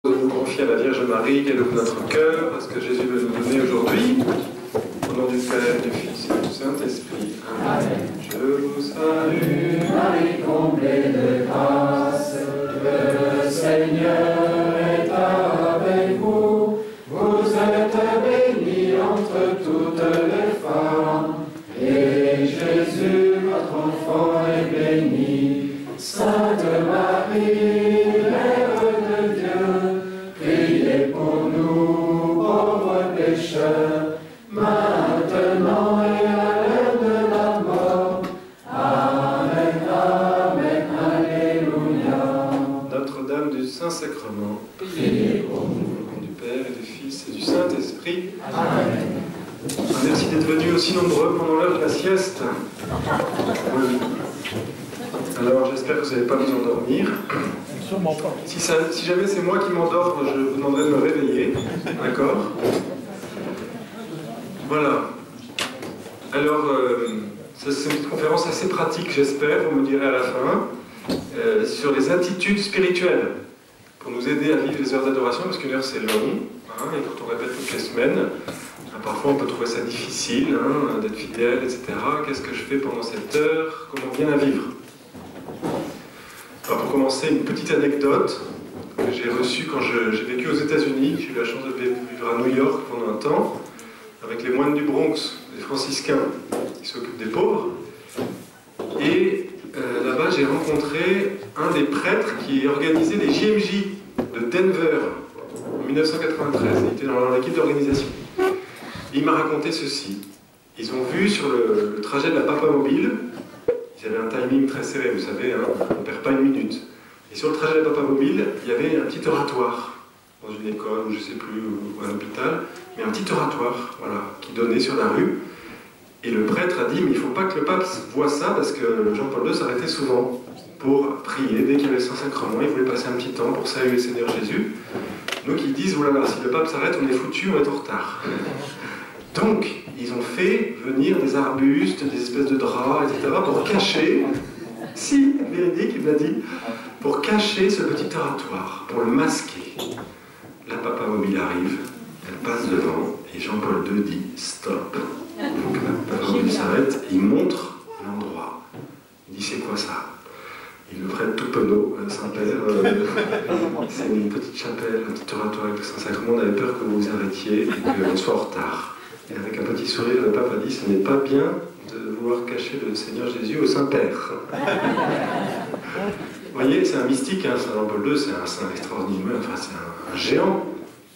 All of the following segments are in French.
de nous confier à la Vierge Marie, qu'elle ouvre notre cœur, parce que Jésus veut nous donner aujourd'hui, au nom du Père, du Fils et du Saint-Esprit. Amen. Je vous salue, Marie comblée de grâce, le Seigneur est avec vous. Vous êtes bénie entre toutes les femmes, et Jésus, votre enfant, est béni. Sainte Marie, Mère de Dieu, priez pour nous, pauvres pécheurs, maintenant et à l'heure de la mort. Amen, Amen, Alléluia. Notre-Dame du Saint-Sacrement, Priez pour nous. au nom du Père et du Fils et du Saint-Esprit. Amen. Merci d'être venus aussi nombreux pendant l'heure de la sieste. Oui. Alors j'espère que vous n'allez pas vous endormir. Sûrement pas. Si jamais c'est moi qui m'endors, je vous demanderai de me réveiller. D'accord? Voilà. Alors, ça, c'est une conférence assez pratique, j'espère, vous me direz à la fin, sur les attitudes spirituelles, pour nous aider à vivre les heures d'adoration, parce qu'une heure c'est long, hein, et quand on répète toutes les semaines, parfois on peut trouver ça difficile, hein, d'être fidèle, etc. Qu'est-ce que je fais pendant cette heure? Comment bien la vivre? Alors pour commencer, une petite anecdote que j'ai reçue quand j'ai vécu aux États-Unis. J'ai eu la chance de vivre à New York pendant un temps, avec les moines du Bronx, les franciscains, qui s'occupent des pauvres. Et là-bas, j'ai rencontré un des prêtres qui organisait les JMJ de Denver en 1993. Il était dans l'équipe d'organisation. Il m'a raconté ceci. Ils ont vu sur le trajet de la Papamobile, ils avaient un timing très serré, vous savez, hein, on ne perd pas une minute. Et sur le trajet de la Papamobile, il y avait un petit oratoire, dans une école, ou je ne sais plus, ou un hôpital, mais un petit oratoire, voilà, qui donnait sur la rue. Et le prêtre a dit, mais il ne faut pas que le pape voie ça, parce que Jean-Paul II s'arrêtait souvent pour prier. Dès qu'il y avait le Saint-Sacrement, il voulait passer un petit temps pour saluer le Seigneur Jésus. Donc ils disent, oh là là, si le pape s'arrête, on est foutu, on est en retard. Donc, ils ont fait venir des arbustes, des espèces de draps, etc., pour cacher, si, véridique, il m'a dit, pour cacher ce petit oratoire, pour le masquer. La Papamobile arrive, elle passe devant, et Jean-Paul II dit « stop ». Donc la Papamobile s'arrête, il montre l'endroit. Il dit « c'est quoi ça ?» Il le prête tout penaud, Saint-Père. C'est une petite chapelle, un petit oratoire avec le Saint-Sacrement. On avait peur que vous vous arrêtiez et qu'on soit en retard. Et avec un petit sourire, le pape a dit « ce n'est pas bien de vouloir cacher le Seigneur Jésus au Saint-Père ». Vous voyez, c'est un mystique, hein, Saint Jean-Paul II, c'est un saint extraordinaire, enfin c'est un géant.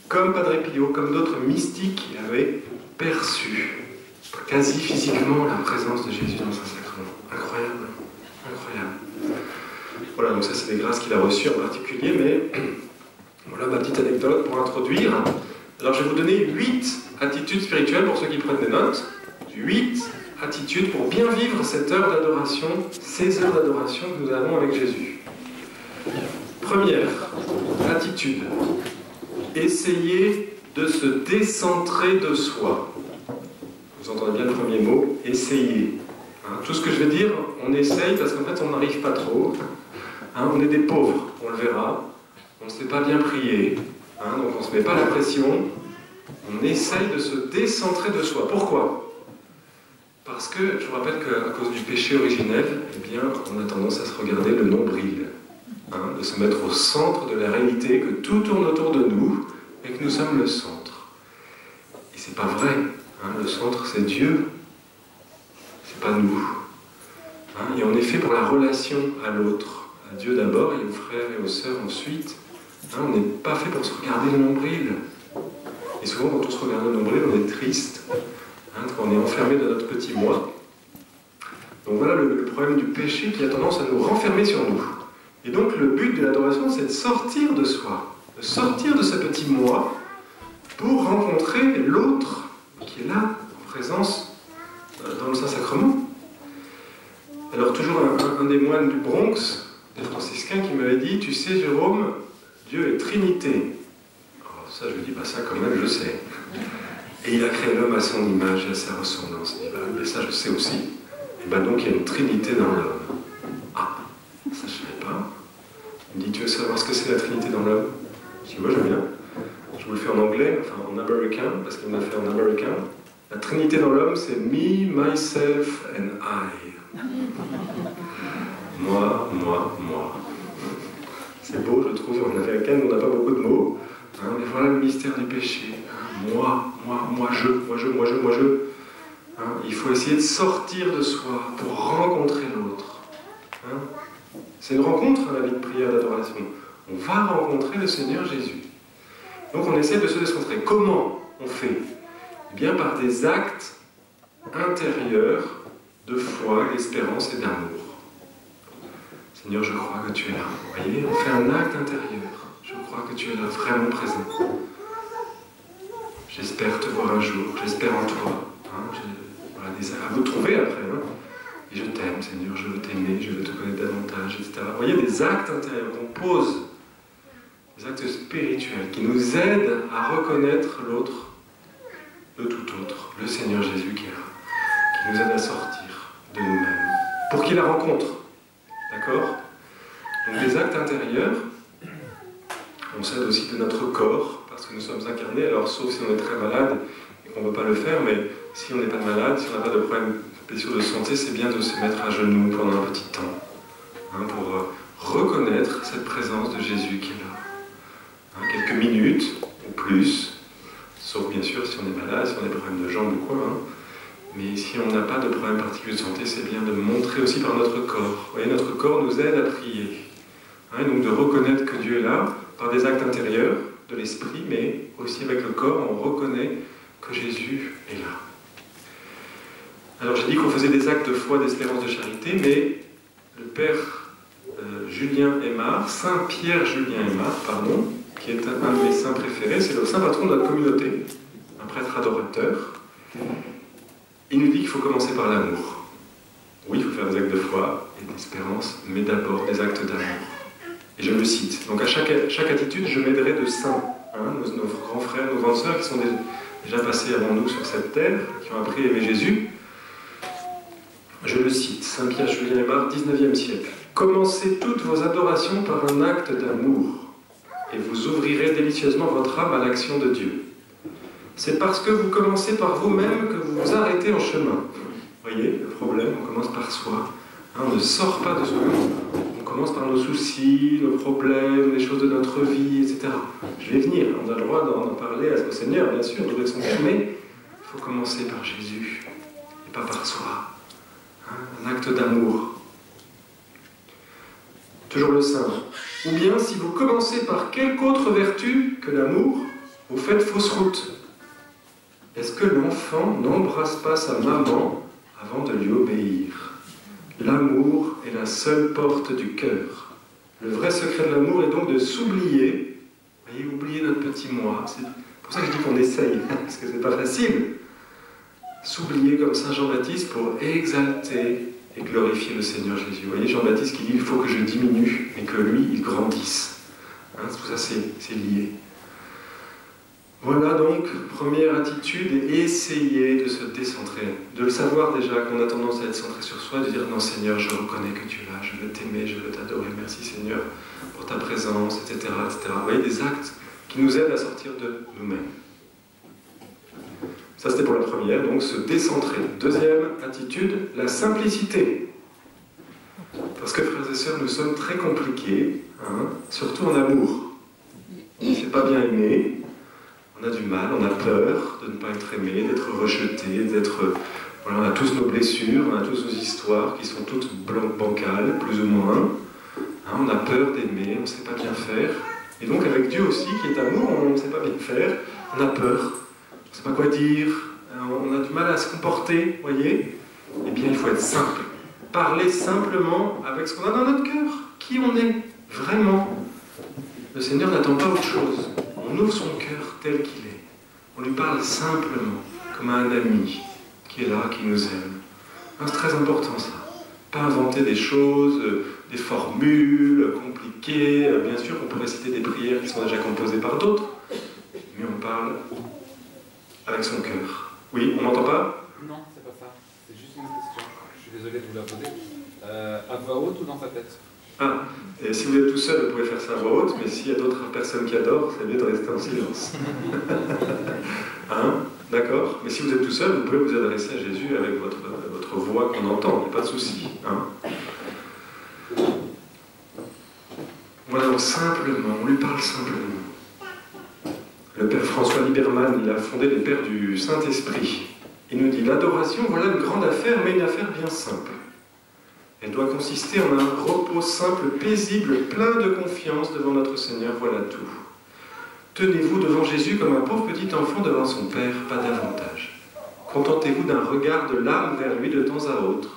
Comme Padre Pio, comme d'autres mystiques, il avait perçu quasi physiquement la présence de Jésus dans le Saint-Sacrement. Incroyable, incroyable. Voilà, donc ça c'est des grâces qu'il a reçues en particulier, mais voilà ma petite anecdote pour introduire. Alors je vais vous donner 8 attitudes spirituelles pour ceux qui prennent des notes. 8 attitudes pour bien vivre cette heure d'adoration, ces heures d'adoration que nous avons avec Jésus. Première attitude, essayer de se décentrer de soi. Vous entendez bien le premier mot, essayer. Hein, tout ce que je vais dire, on essaye parce qu'en fait on n'arrive pas trop. Hein, on est des pauvres, on le verra. On ne sait pas bien prier, hein, donc on ne se met pas la pression. On essaye de se décentrer de soi. Pourquoi? Parce que, je vous rappelle qu'à cause du péché originel, eh bien, on a tendance à se regarder le nombril, hein, de se mettre au centre de la réalité, que tout tourne autour de nous, et que nous sommes le centre. Et c'est pas vrai, hein, le centre c'est Dieu, c'est pas nous. Hein, et on est fait pour la relation à l'autre, à Dieu d'abord, et aux frères et aux sœurs ensuite. Hein, on n'est pas fait pour se regarder le nombril. Et souvent, quand on se regarde le nombril, on est triste, hein, quand on est enfermé dans notre petit moi. Donc voilà le problème du péché qui a tendance à nous renfermer sur nous. Et donc le but de l'adoration, c'est de sortir de soi, de sortir de ce petit moi pour rencontrer l'autre qui est là, en présence, dans le Saint-Sacrement. Alors toujours un des moines du Bronx, des franciscains, qui m'avait dit « Tu sais, Jérôme, Dieu est Trinité. » Ça, je lui dis, bah ça quand même, je sais. Et il a créé l'homme à son image et à sa ressemblance. Il dit, bah oui, mais ça, je sais aussi. Et bah donc, il y a une trinité dans l'homme. Ah, ça, je ne savais pas. Il me dit, tu veux savoir ce que c'est la trinité dans l'homme? Je dis, Si moi j'aime bien. Je vous le fais en anglais, enfin en américain, parce qu'il me l'a fait en américain. La Trinité dans l'homme, c'est me, myself and I. Moi, moi, moi. C'est beau, je trouve, en américain, on n'a pas beaucoup de mots. Hein, mais voilà le mystère du péché. Hein, moi, je. Hein, il faut essayer de sortir de soi pour rencontrer l'autre. Hein, c'est une rencontre, hein, la vie de prière, d'adoration. On va rencontrer le Seigneur Jésus. Donc on essaie de se décentrer. Comment on fait? Eh bien par des actes intérieurs de foi, d'espérance et d'amour. Seigneur, je crois que tu es là. Vous voyez, on fait un acte intérieur. Je crois que tu es là, vraiment présent. J'espère te voir un jour, j'espère en toi. Hein, voilà, à vous de trouver après. Hein. Et je t'aime, Seigneur, je veux t'aimer, je veux te connaître davantage, etc. Vous voyez, des actes intérieurs qu'on pose, des actes spirituels qui nous aident à reconnaître l'autre, le tout autre, le Seigneur Jésus qui est là, qui nous aide à sortir de nous-mêmes, pour qu'il la rencontre. D'accord? Donc des actes intérieurs, on s'aide aussi de notre corps, parce que nous sommes incarnés, alors sauf si on est très malade et qu'on ne veut pas le faire, mais si on n'est pas malade, si on n'a pas de problème de santé, c'est bien de se mettre à genoux pendant un petit temps, hein, pour reconnaître cette présence de Jésus qui est là. Hein, quelques minutes ou plus, sauf bien sûr si on est malade, si on a des problèmes de jambes ou quoi, hein. Mais si on n'a pas de problème particulier de santé, c'est bien de montrer aussi par notre corps. Vous voyez, notre corps nous aide à prier. Hein, donc de reconnaître que Dieu est là, par des actes intérieurs, de l'esprit, mais aussi avec le corps, on reconnaît que Jésus est là. Alors j'ai dit qu'on faisait des actes de foi, d'espérance, de charité, mais le père Julien Aymar, Saint Pierre Julien Aymar, pardon, qui est un de mes saints préférés, c'est le saint patron de notre communauté, un prêtre adorateur. Il nous dit qu'il faut commencer par l'amour. Oui, il faut faire des actes de foi et d'espérance, mais d'abord des actes d'amour. Et je le cite. Donc à chaque attitude, je m'aiderai de saints, hein, nos grands frères, nos grandes sœurs qui sont déjà passés avant nous sur cette terre, qui ont appris à aimer Jésus. Je le cite, Saint Pierre Julien Aymar, 19e siècle. Commencez toutes vos adorations par un acte d'amour, et vous ouvrirez délicieusement votre âme à l'action de Dieu. C'est parce que vous commencez par vous-même que vous vous arrêtez en chemin. Vous voyez, le problème, on commence par soi. Hein, on ne sort pas de soi. On commence par nos soucis, nos problèmes, les choses de notre vie, etc. Je vais venir, on a le droit d'en parler au Seigneur, bien sûr, d'ouvrir son cœur, mais il faut commencer par Jésus, et pas par soi. Hein, un acte d'amour. Toujours le saint. Ou bien, si vous commencez par quelque autre vertu que l'amour, vous faites fausse route. Est-ce que l'enfant n'embrasse pas sa maman avant de lui obéir? L'amour est la seule porte du cœur. Le vrai secret de l'amour est donc de s'oublier. Vous voyez, oublier notre petit moi. C'est pour ça que je dis qu'on essaye, parce que c'est pas facile. S'oublier comme Saint Jean-Baptiste pour exalter et glorifier le Seigneur Jésus. Vous voyez, Jean-Baptiste qui dit il faut que je diminue et que lui, il grandisse. Hein, tout ça, c'est lié. Voilà donc, première attitude, essayer de se décentrer, de le savoir déjà, qu'on a tendance à être centré sur soi, de dire non Seigneur, je reconnais que tu es là, je veux t'aimer, je veux t'adorer, merci Seigneur pour ta présence, etc., etc. Vous voyez, des actes qui nous aident à sortir de nous-mêmes. Ça c'était pour la première, donc se décentrer. Deuxième attitude, la simplicité. Parce que frères et sœurs, nous sommes très compliqués, hein, surtout en amour. On ne sait pas bien aimer. On a du mal, on a peur de ne pas être aimé, d'être rejeté, d'être... Voilà, on a tous nos blessures, on a tous nos histoires qui sont toutes bancales, plus ou moins. Hein, on a peur d'aimer, on ne sait pas bien faire. Et donc avec Dieu aussi, qui est amour, on ne sait pas bien faire, on a peur, on ne sait pas quoi dire, on a du mal à se comporter, vous voyez? Eh bien, il faut être simple. Parler simplement avec ce qu'on a dans notre cœur, qui on est, vraiment. Le Seigneur n'attend pas autre chose. On ouvre son cœur tel qu'il est. On lui parle simplement, comme à un ami qui est là, qui nous aime. C'est très important ça. Pas inventer des choses, des formules compliquées. Bien sûr, on pourrait citer des prières qui sont déjà composées par d'autres, mais on parle avec son cœur. Oui, on m'entend pas? Non, c'est pas ça. C'est juste une question. Je suis désolé de vous la poser. À voix haute ou dans sa tête? Ah, Et si vous êtes tout seul, vous pouvez faire ça à voix haute, mais s'il y a d'autres personnes qui adorent, c'est mieux de rester en silence. Hein? D'accord? Mais si vous êtes tout seul, vous pouvez vous adresser à Jésus avec votre voix qu'on entend, il n'y a pas de souci. Hein? Voilà, donc simplement, on lui parle simplement. Le père François Liberman, il a fondé les pères du Saint-Esprit. Il nous dit, l'adoration, voilà une grande affaire, mais une affaire bien simple. Elle doit consister en un repos simple, paisible, plein de confiance devant notre Seigneur, voilà tout. Tenez-vous devant Jésus comme un pauvre petit enfant devant son Père, pas davantage. Contentez-vous d'un regard de l'âme vers lui de temps à autre,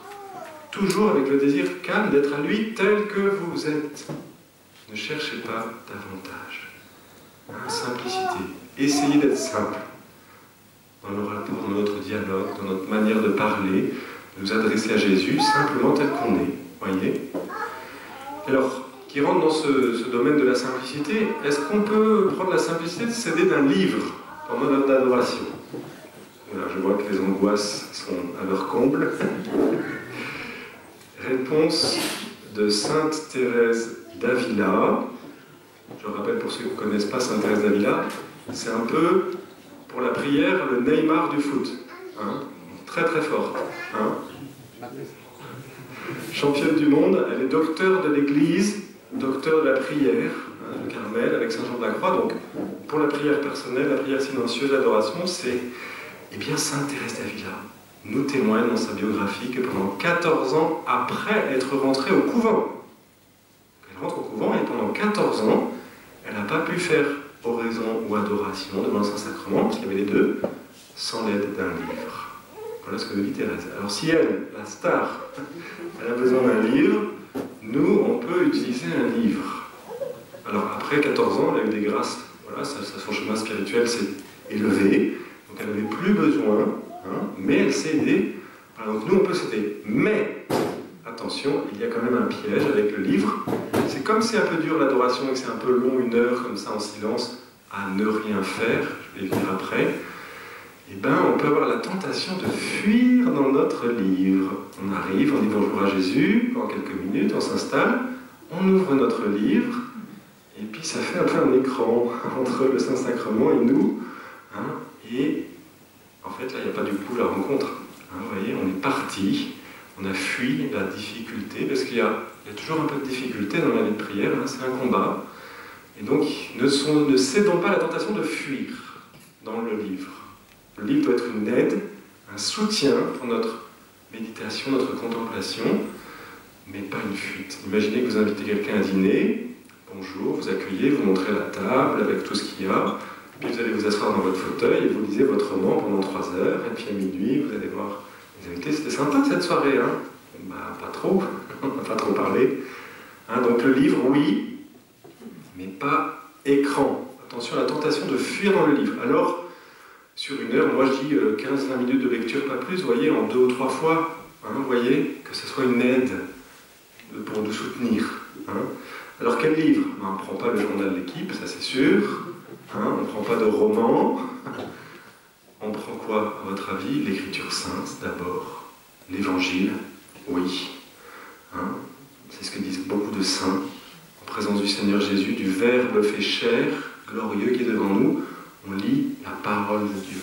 toujours avec le désir calme d'être à lui tel que vous êtes. Ne cherchez pas davantage. Simplicité. Essayez d'être simple dans nos rapports, dans notre dialogue, dans notre manière de parler, de nous adresser à Jésus simplement tel qu'on est. Voyez? Alors, qui rentre dans ce domaine de la simplicité, est-ce qu'on peut prendre la simplicité de s'aider d'un livre pendant notre adoration? Voilà, je vois que les angoisses sont à leur comble. Réponse de Sainte Thérèse d'Avila. Je rappelle pour ceux qui ne connaissent pas Sainte Thérèse d'Avila, c'est un peu, pour la prière, le Neymar du foot. Hein? Très très fort. Hein? Championne du monde, elle est docteur de l'Église, docteur de la prière, hein, le Carmel, avec Saint Jean de la Croix. Donc, pour la prière personnelle, la prière silencieuse, l'adoration, c'est, eh bien, Sainte Thérèse d'Avila nous témoigne dans sa biographie que pendant 14 ans après être rentrée au couvent, elle rentre au couvent et pendant 14 ans, elle n'a pas pu faire oraison ou adoration devant le Saint-Sacrement, parce qu'il y avait les deux, sans l'aide d'un livre. Voilà ce que nous dit Thérèse. Alors si elle, la star, elle a besoin d'un livre, nous, on peut utiliser un livre. Alors après 14 ans, elle a eu des grâces, voilà, son chemin spirituel s'est élevé, donc elle n'avait plus besoin, hein, mais elle s'est aidée. Alors, donc nous, on peut s'aider. Mais, attention, il y a quand même un piège avec le livre. C'est comme c'est un peu dur l'adoration et que c'est un peu long, 1 heure comme ça en silence, à ne rien faire, je vais y venir après, eh bien on peut avoir la tentation de fuir dans notre livre. On arrive, on dit bonjour à Jésus, pendant quelques minutes, on s'installe, on ouvre notre livre, et puis ça fait un peu un écran entre le Saint-Sacrement et nous, hein, et en fait là il n'y a pas du tout la rencontre. Hein, vous voyez, on est parti. On a fui la difficulté, parce qu'il y a toujours un peu de difficulté dans la vie de prière, hein, c'est un combat. Et donc, ne cédons pas à la tentation de fuir dans le livre. Le livre doit être une aide, un soutien pour notre méditation, notre contemplation, mais pas une fuite. Imaginez que vous invitez quelqu'un à dîner, bonjour, vous accueillez, vous montrez la table avec tout ce qu'il y a, puis vous allez vous asseoir dans votre fauteuil et vous lisez votre roman pendant 3 heures, et puis à minuit, vous allez voir les invités. C'était sympa cette soirée, hein? Bah, pas trop, on n'a pas trop parlé. Hein, donc le livre, oui, mais pas écran. Attention à la tentation de fuir dans le livre. Alors, sur 1 heure, moi je dis 15-20 minutes de lecture, pas plus, vous voyez, en 2 ou 3 fois, hein, vous voyez, que ce soit une aide pour nous soutenir. Hein. Alors quel livre? On ne prend pas le journal de l'équipe, ça c'est sûr, hein, on ne prend pas de roman, on prend quoi, à votre avis? L'Écriture sainte d'abord, l'Évangile, oui, hein, c'est ce que disent beaucoup de saints, en présence du Seigneur Jésus, du Verbe fait chair, glorieux qui est devant nous, on lit la parole de Dieu.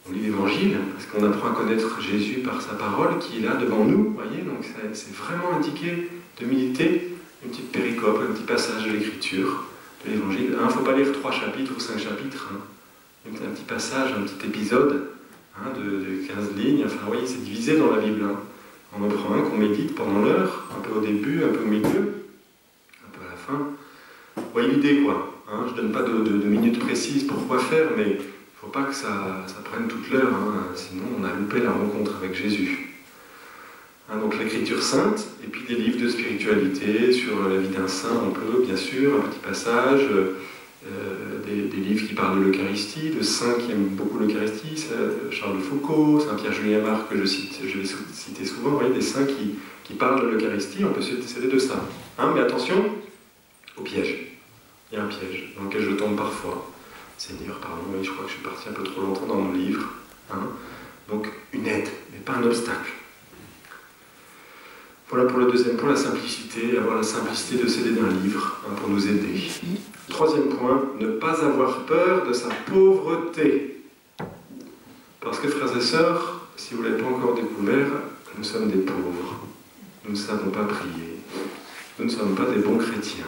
On lit l'Évangile, parce qu'on apprend à connaître Jésus par sa parole qui est là devant nous, vous voyez, donc c'est vraiment indiqué de méditer une petite péricope, un petit passage de l'Écriture, de l'Évangile. Il ne faut pas lire 3 chapitres ou 5 chapitres, hein. Un petit passage, un petit épisode, hein, de 15 lignes, enfin, vous voyez, c'est divisé dans la Bible. Hein. On en prend un qu'on médite pendant l'heure, un peu au début, un peu au milieu, un peu à la fin. Vous voyez l'idée, quoi. Hein, je ne donne pas de minutes précises pour quoi faire, mais il ne faut pas que ça prenne toute l'heure, hein, sinon on a loupé la rencontre avec Jésus. Hein, donc l'Écriture sainte, et puis des livres de spiritualité sur la vie d'un saint, on peut, bien sûr, un petit passage, des livres qui parlent de l'Eucharistie, de saints qui aiment beaucoup l'Eucharistie, Charles de Foucault, Saint-Pierre-Julien Marc, que je vais citer souvent, vous voyez, des saints qui parlent de l'Eucharistie, on peut s'aider de ça. Hein, mais attention au piège. Il y a un piège dans lequel je tombe parfois. Seigneur, pardon, oui, je crois que je suis parti un peu trop longtemps dans mon livre. Hein. Donc, une aide, mais pas un obstacle. Voilà pour le deuxième point, la simplicité, avoir la simplicité de céder d'un livre pour nous aider. Troisième point, ne pas avoir peur de sa pauvreté. Parce que frères et sœurs, si vous ne l'avez pas encore découvert, nous sommes des pauvres. Nous ne savons pas prier. Nous ne sommes pas des bons chrétiens.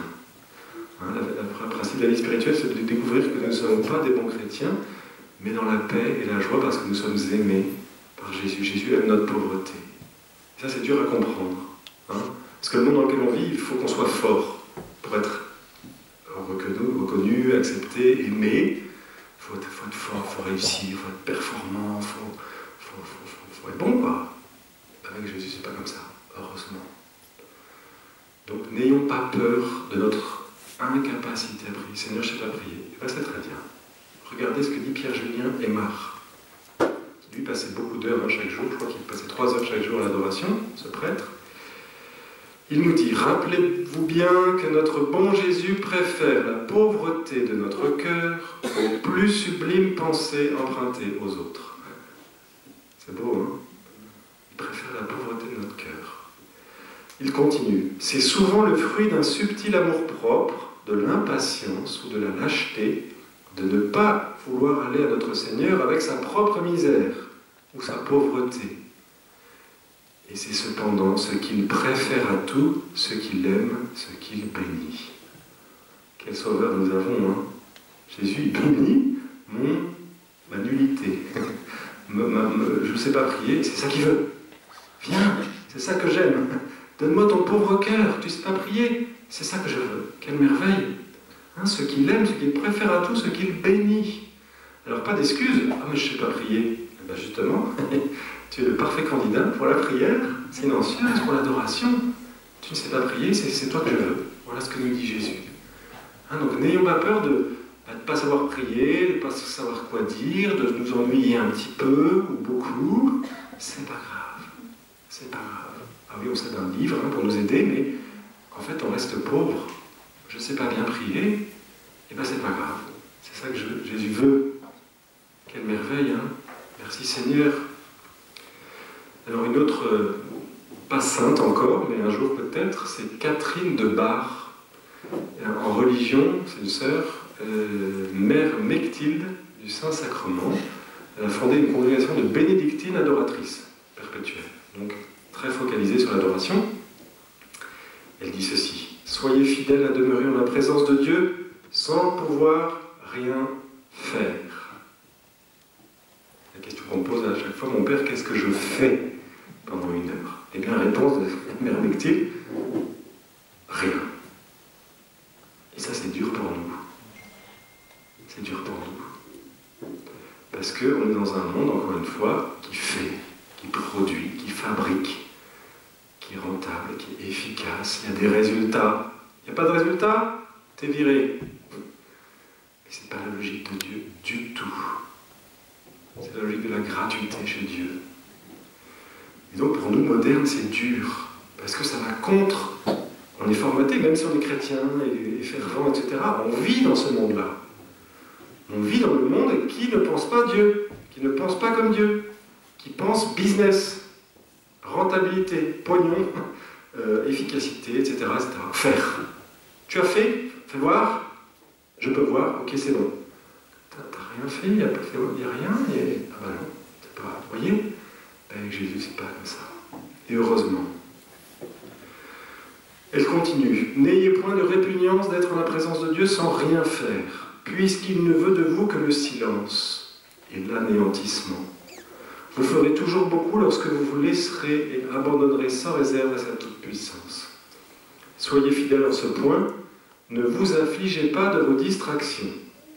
Le principe de la vie spirituelle, c'est de découvrir que nous ne sommes pas des bons chrétiens, mais dans la paix et la joie parce que nous sommes aimés par Jésus. Jésus aime notre pauvreté. Ça, c'est dur à comprendre. Parce que le monde dans lequel on vit, il faut qu'on soit fort pour être reconnu, accepté, aimé. Il faut être fort, il faut réussir, il faut être performant, il faut être bon, quoi. Avec Jésus, c'est pas comme ça, heureusement. Donc, n'ayons pas peur de notre incapacité à prier. Seigneur, je ne sais pas prier. Et bien, c'est très bien. Regardez ce que dit Pierre-Julien Aymar. Lui passait beaucoup d'heures chaque jour. Je crois qu'il passait 3 heures chaque jour à l'adoration, ce prêtre. Il nous dit, rappelez-vous bien que notre bon Jésus préfère la pauvreté de notre cœur aux plus sublimes pensées empruntées aux autres. C'est beau, hein? Il préfère la pauvreté de notre cœur. Il continue, c'est souvent le fruit d'un subtil amour-propre, de l'impatience ou de la lâcheté, de ne pas vouloir aller à notre Seigneur avec sa propre misère ou sa pauvreté. Et c'est cependant ce qu'il préfère à tout, ce qu'il aime, ce qu'il bénit. Quel sauveur nous avons, hein? Jésus, il bénit ma nullité. Je ne sais pas prier, c'est ça qu'il veut. Viens, c'est ça que j'aime. Donne-moi ton pauvre cœur, tu ne sais pas prier, c'est ça que je veux. Quelle merveille! Ce qu'il aime, ce qu'il préfère à tout, ce qu'il bénit. Alors pas d'excuses, ah mais je ne sais pas prier. Eh bien justement, tu es le parfait candidat pour la prière silencieuse, pour l'adoration. Tu ne sais pas prier, c'est toi que je veux. Voilà ce que nous dit Jésus. Donc n'ayons pas peur de ne pas savoir prier, de ne pas savoir quoi dire, de nous ennuyer un petit peu ou beaucoup. C'est pas grave. C'est pas grave. Ah oui, on sait d'un livre pour nous aider, mais en fait on reste pauvre. Je ne sais pas bien prier, et bien c'est pas grave. C'est ça que Jésus veut. Quelle merveille, hein? Merci Seigneur. Alors une autre, pas sainte encore, mais un jour peut-être, c'est Catherine de Bar. En religion, c'est une sœur, mère Mechtilde du Saint-Sacrement. Elle a fondé une congrégation de bénédictines adoratrices perpétuelles. Donc très focalisée sur l'adoration. Elle dit ceci. Soyez fidèles à demeurer en la présence de Dieu sans pouvoir rien faire. La question qu'on me pose à chaque fois, mon père, qu'est-ce que je fais pendant 1 heure? Eh bien, la réponse de Mère Mechtilde, rien. Et ça, c'est dur pour nous. C'est dur pour nous. Parce qu'on est dans un monde, encore une fois, qui fait, qui produit, qui fabrique, qui est rentable, qui est efficace, il y a des résultats. Il n'y a pas de résultats, t'es viré. Mais ce n'est pas la logique de Dieu du tout. C'est la logique de la gratuité chez Dieu. Et donc pour nous, modernes, c'est dur. Parce que ça va contre. On est formaté, même si on est chrétien et fervent, etc. On vit dans ce monde-là. On vit dans le monde qui ne pense pas Dieu, qui ne pense pas comme Dieu, qui pense business, rentabilité, pognon, efficacité, etc., etc. Faire. Tu as fait? Fais voir. Je peux voir. Ok, c'est bon. T'as rien fait? Il n'y a rien? Ah ben non. C'est pas... Vous voyez? Avec Jésus, c'est pas comme ça. Et heureusement. Elle continue. N'ayez point de répugnance d'être en la présence de Dieu sans rien faire, puisqu'il ne veut de vous que le silence et l'anéantissement. Vous ferez toujours beaucoup lorsque vous vous laisserez et abandonnerez sans réserve à sa toute-puissance. Soyez fidèles en ce point, ne vous affligez pas de vos distractions.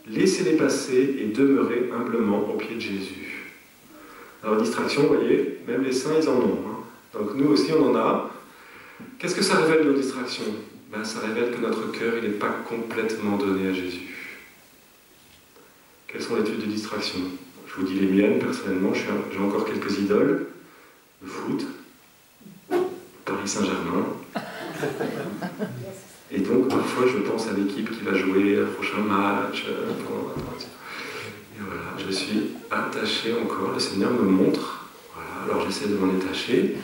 Laissez-les passer et demeurez humblement au pied de Jésus. Alors, distraction, vous voyez, même les saints, ils en ont. Donc, nous aussi, on en a. Qu'est-ce que ça révèle, nos distractions? Ça révèle que notre cœur, il n'est pas complètement donné à Jésus. Quelles sont les types de distractions? Je vous dis les miennes, personnellement, j'ai encore quelques idoles. Le foot, Paris Saint-Germain. Et donc, parfois, je pense à l'équipe qui va jouer le prochain match. Et voilà, je suis attaché encore. Le Seigneur me montre. Voilà, alors j'essaie de m'en détacher.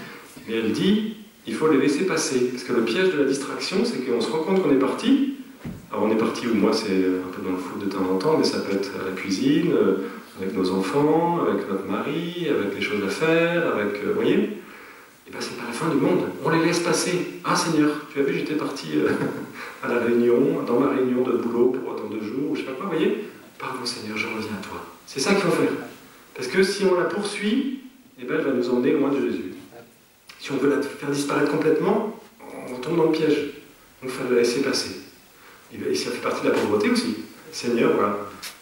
Mais elle dit, il faut les laisser passer. Parce que le piège de la distraction, c'est qu'on se rend compte qu'on est parti. Alors on est parti où moi c'est un peu dans le foot de temps en temps, mais ça peut être à la cuisine, avec nos enfants, avec notre mari, avec les choses à faire, avec... vous voyez? Et bien c'est pas la fin du monde. On les laisse passer. Ah Seigneur, tu as vu, j'étais parti à la réunion, dans ma réunion de boulot pour dans 2 jours, ou je sais pas quoi, vous voyez? Pardon Seigneur, je reviens à toi. C'est ça qu'il faut faire. Parce que si on la poursuit, eh ben, elle va nous emmener loin de Jésus. Si on veut la faire disparaître complètement, on tombe dans le piège. Donc il faut la laisser passer. Et ça fait partie de la pauvreté aussi. Seigneur,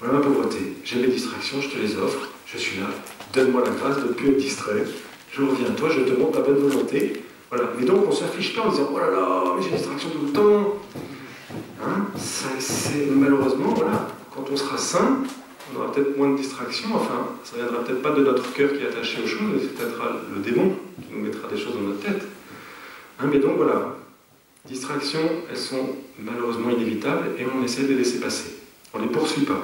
voilà ma pauvreté. J'ai mes distractions, je te les offre. Je suis là. Donne-moi la grâce de ne plus être distrait. Je reviens à toi, je te montre ma bonne volonté. Voilà. Mais donc on ne s'affiche pas en disant « Oh là là, mais j'ai des distractions tout le temps !» Hein, malheureusement, voilà, quand on sera saint, on aura peut-être moins de distractions. Enfin, ça ne viendra peut-être pas de notre cœur qui est attaché aux choses, mais c'est peut-être le démon qui nous mettra des choses dans notre tête. Hein, mais donc voilà. Distractions, elles sont malheureusement inévitables et on essaie de les laisser passer. On ne les poursuit pas.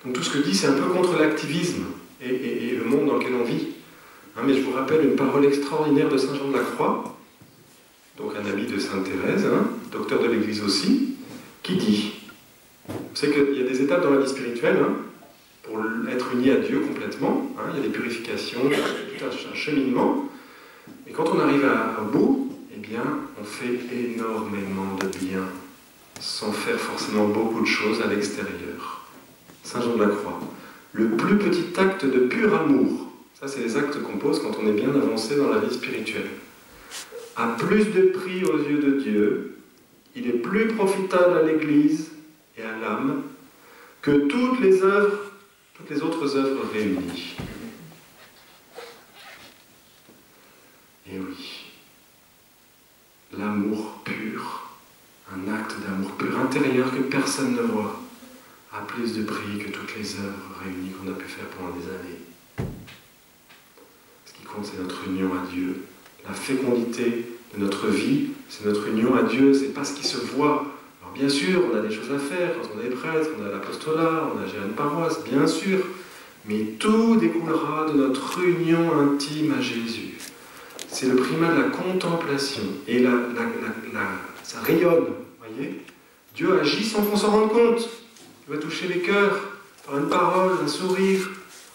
Donc tout ce que je dis, c'est un peu contre l'activisme et le monde dans lequel on vit. Hein, mais je vous rappelle une parole extraordinaire de Saint Jean de la Croix, donc un ami de Sainte Thérèse, hein, docteur de l'Église aussi, qui dit, vous savez qu'il y a des étapes dans la vie spirituelle, hein, pour être uni à Dieu complètement, hein, il y a des purifications, il y a tout un cheminement, et quand on arrive au bout, eh bien, on fait énormément de bien, sans faire forcément beaucoup de choses à l'extérieur. Saint Jean de la Croix. Le plus petit acte de pur amour, ça c'est les actes qu'on pose quand on est bien avancé dans la vie spirituelle, a plus de prix aux yeux de Dieu, il est plus profitable à l'Église et à l'âme que toutes les autres œuvres réunies. Et oui. L'amour pur, un acte d'amour pur intérieur que personne ne voit, a plus de prix que toutes les œuvres réunies qu'on a pu faire pendant des années. Ce qui compte, c'est notre union à Dieu. La fécondité de notre vie, c'est notre union à Dieu, c'est pas ce qui se voit. Alors bien sûr, on a des choses à faire, quand on est prêtre, on a l'apostolat, on a géré une paroisse, bien sûr, mais tout découlera de notre union intime à Jésus. C'est le primat de la contemplation. Et ça rayonne, voyez. Dieu agit sans qu'on s'en rende compte. Il va toucher les cœurs, par une parole, un sourire.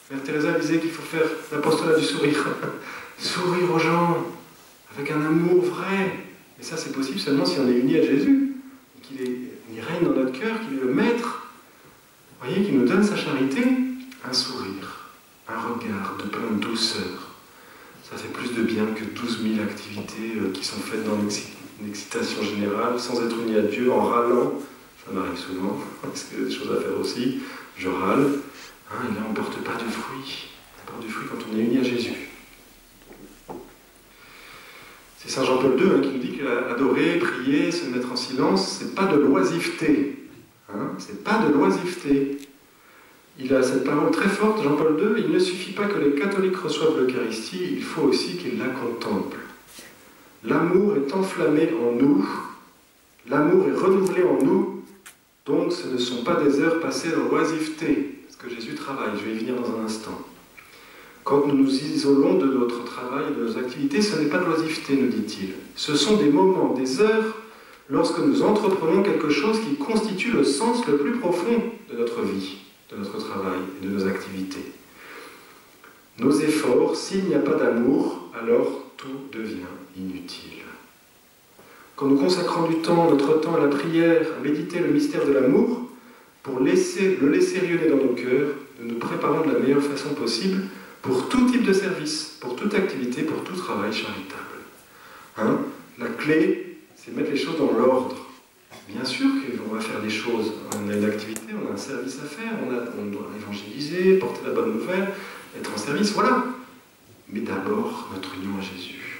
Mère Teresa disait qu'il faut faire l'apostolat du sourire. Sourire aux gens, avec un amour vrai. Et ça, c'est possible seulement si on est uni à Jésus. Qu'il règne dans notre cœur, qu'il est le maître. Vous voyez, qu'il nous donne sa charité. Un sourire, un regard de plein de douceur. Ça fait plus de bien que 12 000 activités qui sont faites dans l'excitation générale, sans être unis à Dieu, en râlant. Ça m'arrive souvent, parce qu'il y a des choses à faire aussi. Je râle. Hein, et là, on ne porte pas de fruits. On porte du fruit quand on est uni à Jésus. C'est Saint Jean-Paul II hein, qui nous dit qu'adorer, prier, se mettre en silence, c'est pas de l'oisiveté. Hein, c'est pas de l'oisiveté. Il a cette parole très forte, Jean-Paul II, il ne suffit pas que les catholiques reçoivent l'Eucharistie, il faut aussi qu'ils la contemplent. L'amour est enflammé en nous, l'amour est renouvelé en nous, donc ce ne sont pas des heures passées dans l'oisiveté, parce que Jésus travaille, je vais y venir dans un instant. Quand nous nous isolons de notre travail, de nos activités, ce n'est pas de l'oisiveté, nous dit-il. Ce sont des moments, des heures, lorsque nous entreprenons quelque chose qui constitue le sens le plus profond de notre vie, de notre travail et de nos activités. Nos efforts, s'il n'y a pas d'amour, alors tout devient inutile. Quand nous consacrons du temps, notre temps à la prière, à méditer le mystère de l'amour, pour le laisser rayonner dans nos cœurs, nous nous préparons de la meilleure façon possible pour tout type de service, pour toute activité, pour tout travail charitable. Hein? La clé, c'est mettre les choses dans l'ordre. Bien sûr qu'on va faire des choses. On a une activité, on a un service à faire, on doit évangéliser, porter la bonne nouvelle, être en service, voilà. Mais d'abord, notre union à Jésus.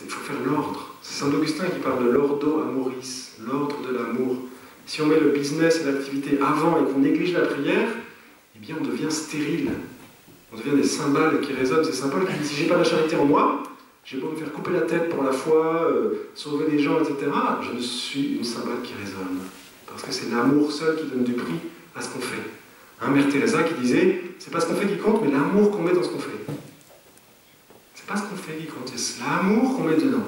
Il faut faire l'ordre. C'est Saint Augustin qui parle de l'ordo amoris, l'ordre de l'amour. Si on met le business et l'activité avant et qu'on néglige la prière, eh bien on devient stérile. On devient des cymbales qui résonnent. C'est Saint Paul qui dit, si j'ai pas la charité en moi, j'ai beau me faire couper la tête pour la foi, sauver des gens, etc. Je ne suis une cymbale qui résonne. Parce que c'est l'amour seul qui donne du prix à ce qu'on fait. Hein, Mère Teresa qui disait, c'est pas ce qu'on fait qui compte, mais l'amour qu'on met dans ce qu'on fait. C'est pas ce qu'on fait qui compte, c'est l'amour qu'on met dedans.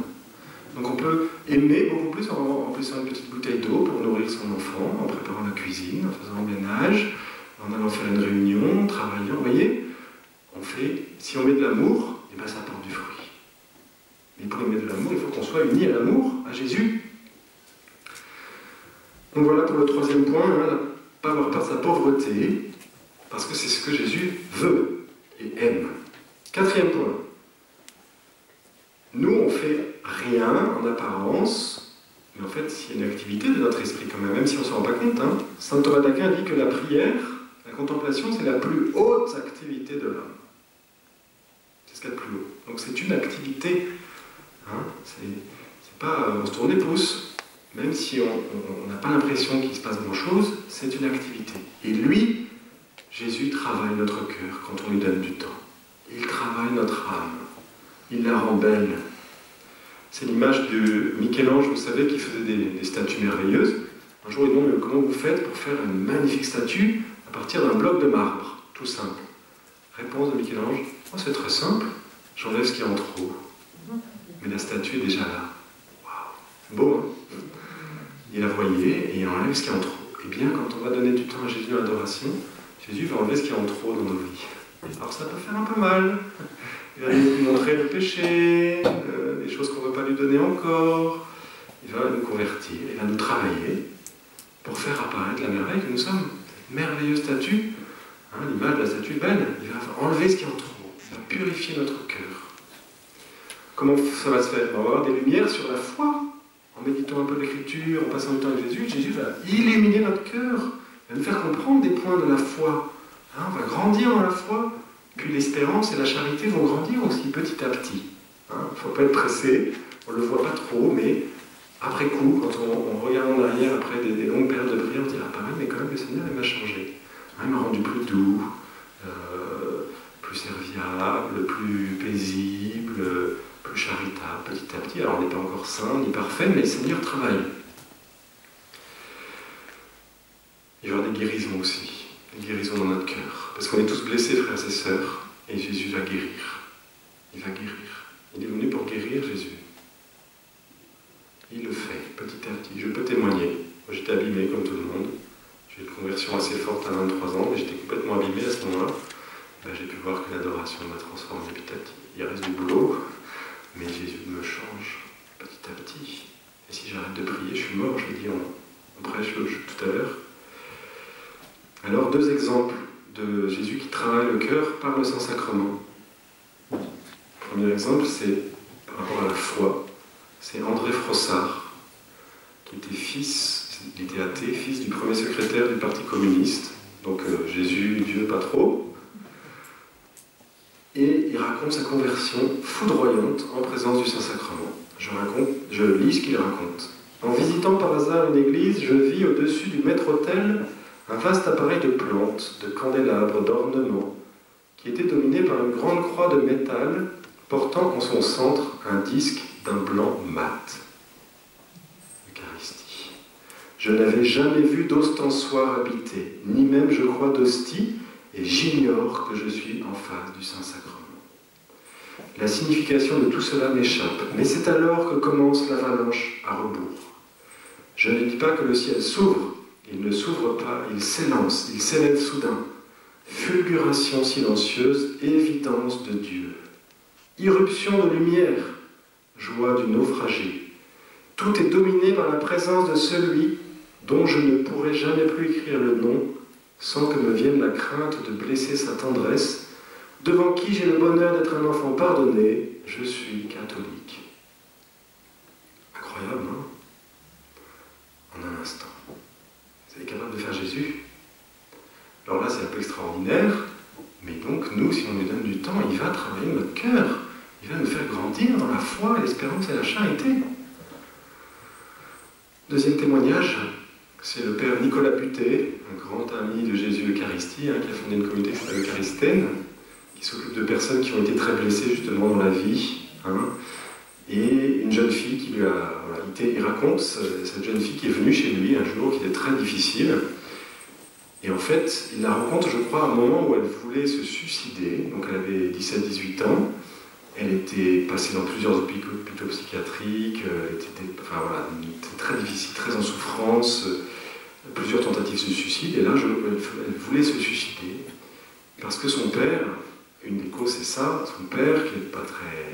Donc on peut aimer beaucoup plus en remplissant une petite bouteille d'eau pour nourrir son enfant, en préparant la cuisine, en faisant le ménage, en allant faire une réunion, en travaillant. Vous voyez, si on met de l'amour, eh ben ça porte du fruit. Mais pour aimer de l'amour, il faut qu'on soit unis à l'amour, à Jésus. Donc voilà pour le troisième point, hein, pas avoir peur de sa pauvreté, parce que c'est ce que Jésus veut et aime. Quatrième point. Nous, on fait rien en apparence, mais en fait, il y a une activité de notre esprit quand même si on ne s'en rend pas compte. Hein. Saint Thomas d'Aquin dit que la prière, la contemplation, c'est la plus haute activité de l'homme. C'est ce qu'il y a de plus haut. Donc c'est une activité. Hein. C'est pas on se tourne les pouces, même si on n'a pas l'impression qu'il se passe grand-chose, c'est une activité. Et lui, Jésus travaille notre cœur quand on lui donne du temps. Il travaille notre âme. Il la rend belle. C'est l'image de Michel-Ange, vous savez, qui faisait des statues merveilleuses. Un jour, il demande comment vous faites pour faire une magnifique statue à partir d'un bloc de marbre, tout simple. Réponse de Michel-Ange, oh, c'est très simple, j'enlève ce qui est en trop. Mais la statue est déjà là. Waouh, c'est beau, hein? Il la voyait et il enlève ce qui est en trop. Eh bien, quand on va donner du temps à Jésus à l'adoration, Jésus va enlever ce qui est en trop dans nos vies. Alors ça peut faire un peu mal. Il va nous montrer le péché, les choses qu'on ne veut pas lui donner encore. Il va nous convertir, il va nous travailler pour faire apparaître la merveille que nous sommes. Cette merveilleuse statue, hein, l'image de la statue belle, il va enlever ce qui est en trop, il va purifier notre cœur. Comment ça va se faire? On va avoir des lumières sur la foi, en méditant un peu l'écriture, en passant du temps avec Jésus. Jésus va illuminer notre cœur, il va nous faire comprendre des points de la foi. Hein, on va grandir dans la foi. Puis l'espérance et la charité vont grandir aussi petit à petit. Il ne faut pas être pressé, on ne le voit pas trop, mais après coup, quand on regarde en arrière, après des longues périodes de prière, on se dit « Ah, pas mal, mais quand même, le Seigneur, il m'a changé. Il m'a rendu plus doux, plus serviable, plus paisible, plus charitable, petit à petit. » Alors, on n'est pas encore saint, ni parfait, mais le Seigneur travaille. Il va y avoir des guérisons aussi. Une guérison dans notre cœur. Parce qu'on est tous blessés, frères et sœurs, et Jésus va guérir. Il va guérir. Il est venu pour guérir, Jésus. Il le fait, petit à petit. Je peux témoigner. Moi, j'étais abîmé comme tout le monde. J'ai eu une conversion assez forte à 23 ans, mais j'étais complètement abîmé à ce moment-là. Ben, j'ai pu voir que l'adoration m'a transformé petit à petit. Il reste du boulot, mais Jésus me change petit à petit. Et si j'arrête de prier, je suis mort. Je l'ai dit en prêche tout à l'heure. Alors, deux exemples de Jésus qui travaille le cœur par le Saint-Sacrement. Le premier exemple, c'est par rapport à la foi. C'est André Frossard, qui était il était athée, fils du premier secrétaire du Parti communiste. Donc Jésus, Dieu, pas trop. Et il raconte sa conversion foudroyante en présence du Saint-Sacrement. Je lis ce qu'il raconte. En visitant par hasard une église, je vis au-dessus du maître-autel un vaste appareil de plantes, de candélabres, d'ornements, qui était dominé par une grande croix de métal portant en son centre un disque d'un blanc mat. L'Eucharistie. Je n'avais jamais vu d'ostensoir habité, ni même, je crois, d'hostie, et j'ignore que je suis en face du Saint-Sacrement. La signification de tout cela m'échappe, mais c'est alors que commence l'avalanche à rebours. Je ne dis pas que le ciel s'ouvre. Il ne s'ouvre pas, il s'élance, il s'élève soudain. Fulguration silencieuse, évidence de Dieu. Irruption de lumière, joie du naufragé. Tout est dominé par la présence de celui dont je ne pourrai jamais plus écrire le nom sans que me vienne la crainte de blesser sa tendresse, devant qui j'ai le bonheur d'être un enfant pardonné, je suis catholique. Incroyable, non? En un instant. Vous êtes capable de faire Jésus? Alors là, c'est un peu extraordinaire, mais donc, nous, si on lui donne du temps, il va travailler notre cœur. Il va nous faire grandir dans la foi, l'espérance et la charité. Deuxième témoignage, c'est le père Nicolas Butet, un grand ami de Jésus Eucharistie, qui a fondé une communauté qui s'appelle Eucharistène, qui s'occupe de personnes qui ont été très blessées justement dans la vie. Et une jeune fille qui lui a... il raconte cette jeune fille qui est venue chez lui un jour qui était très difficile. Et en fait, il la rencontre, je crois, à un moment où elle voulait se suicider. Donc elle avait 17-18 ans. Elle était passée dans plusieurs hôpitaux psychiatriques, enfin, voilà, c'était très difficile, très en souffrance, plusieurs tentatives de suicide, et là, elle voulait se suicider, parce que son père, une des causes c'est ça, son père, qui n'est pas très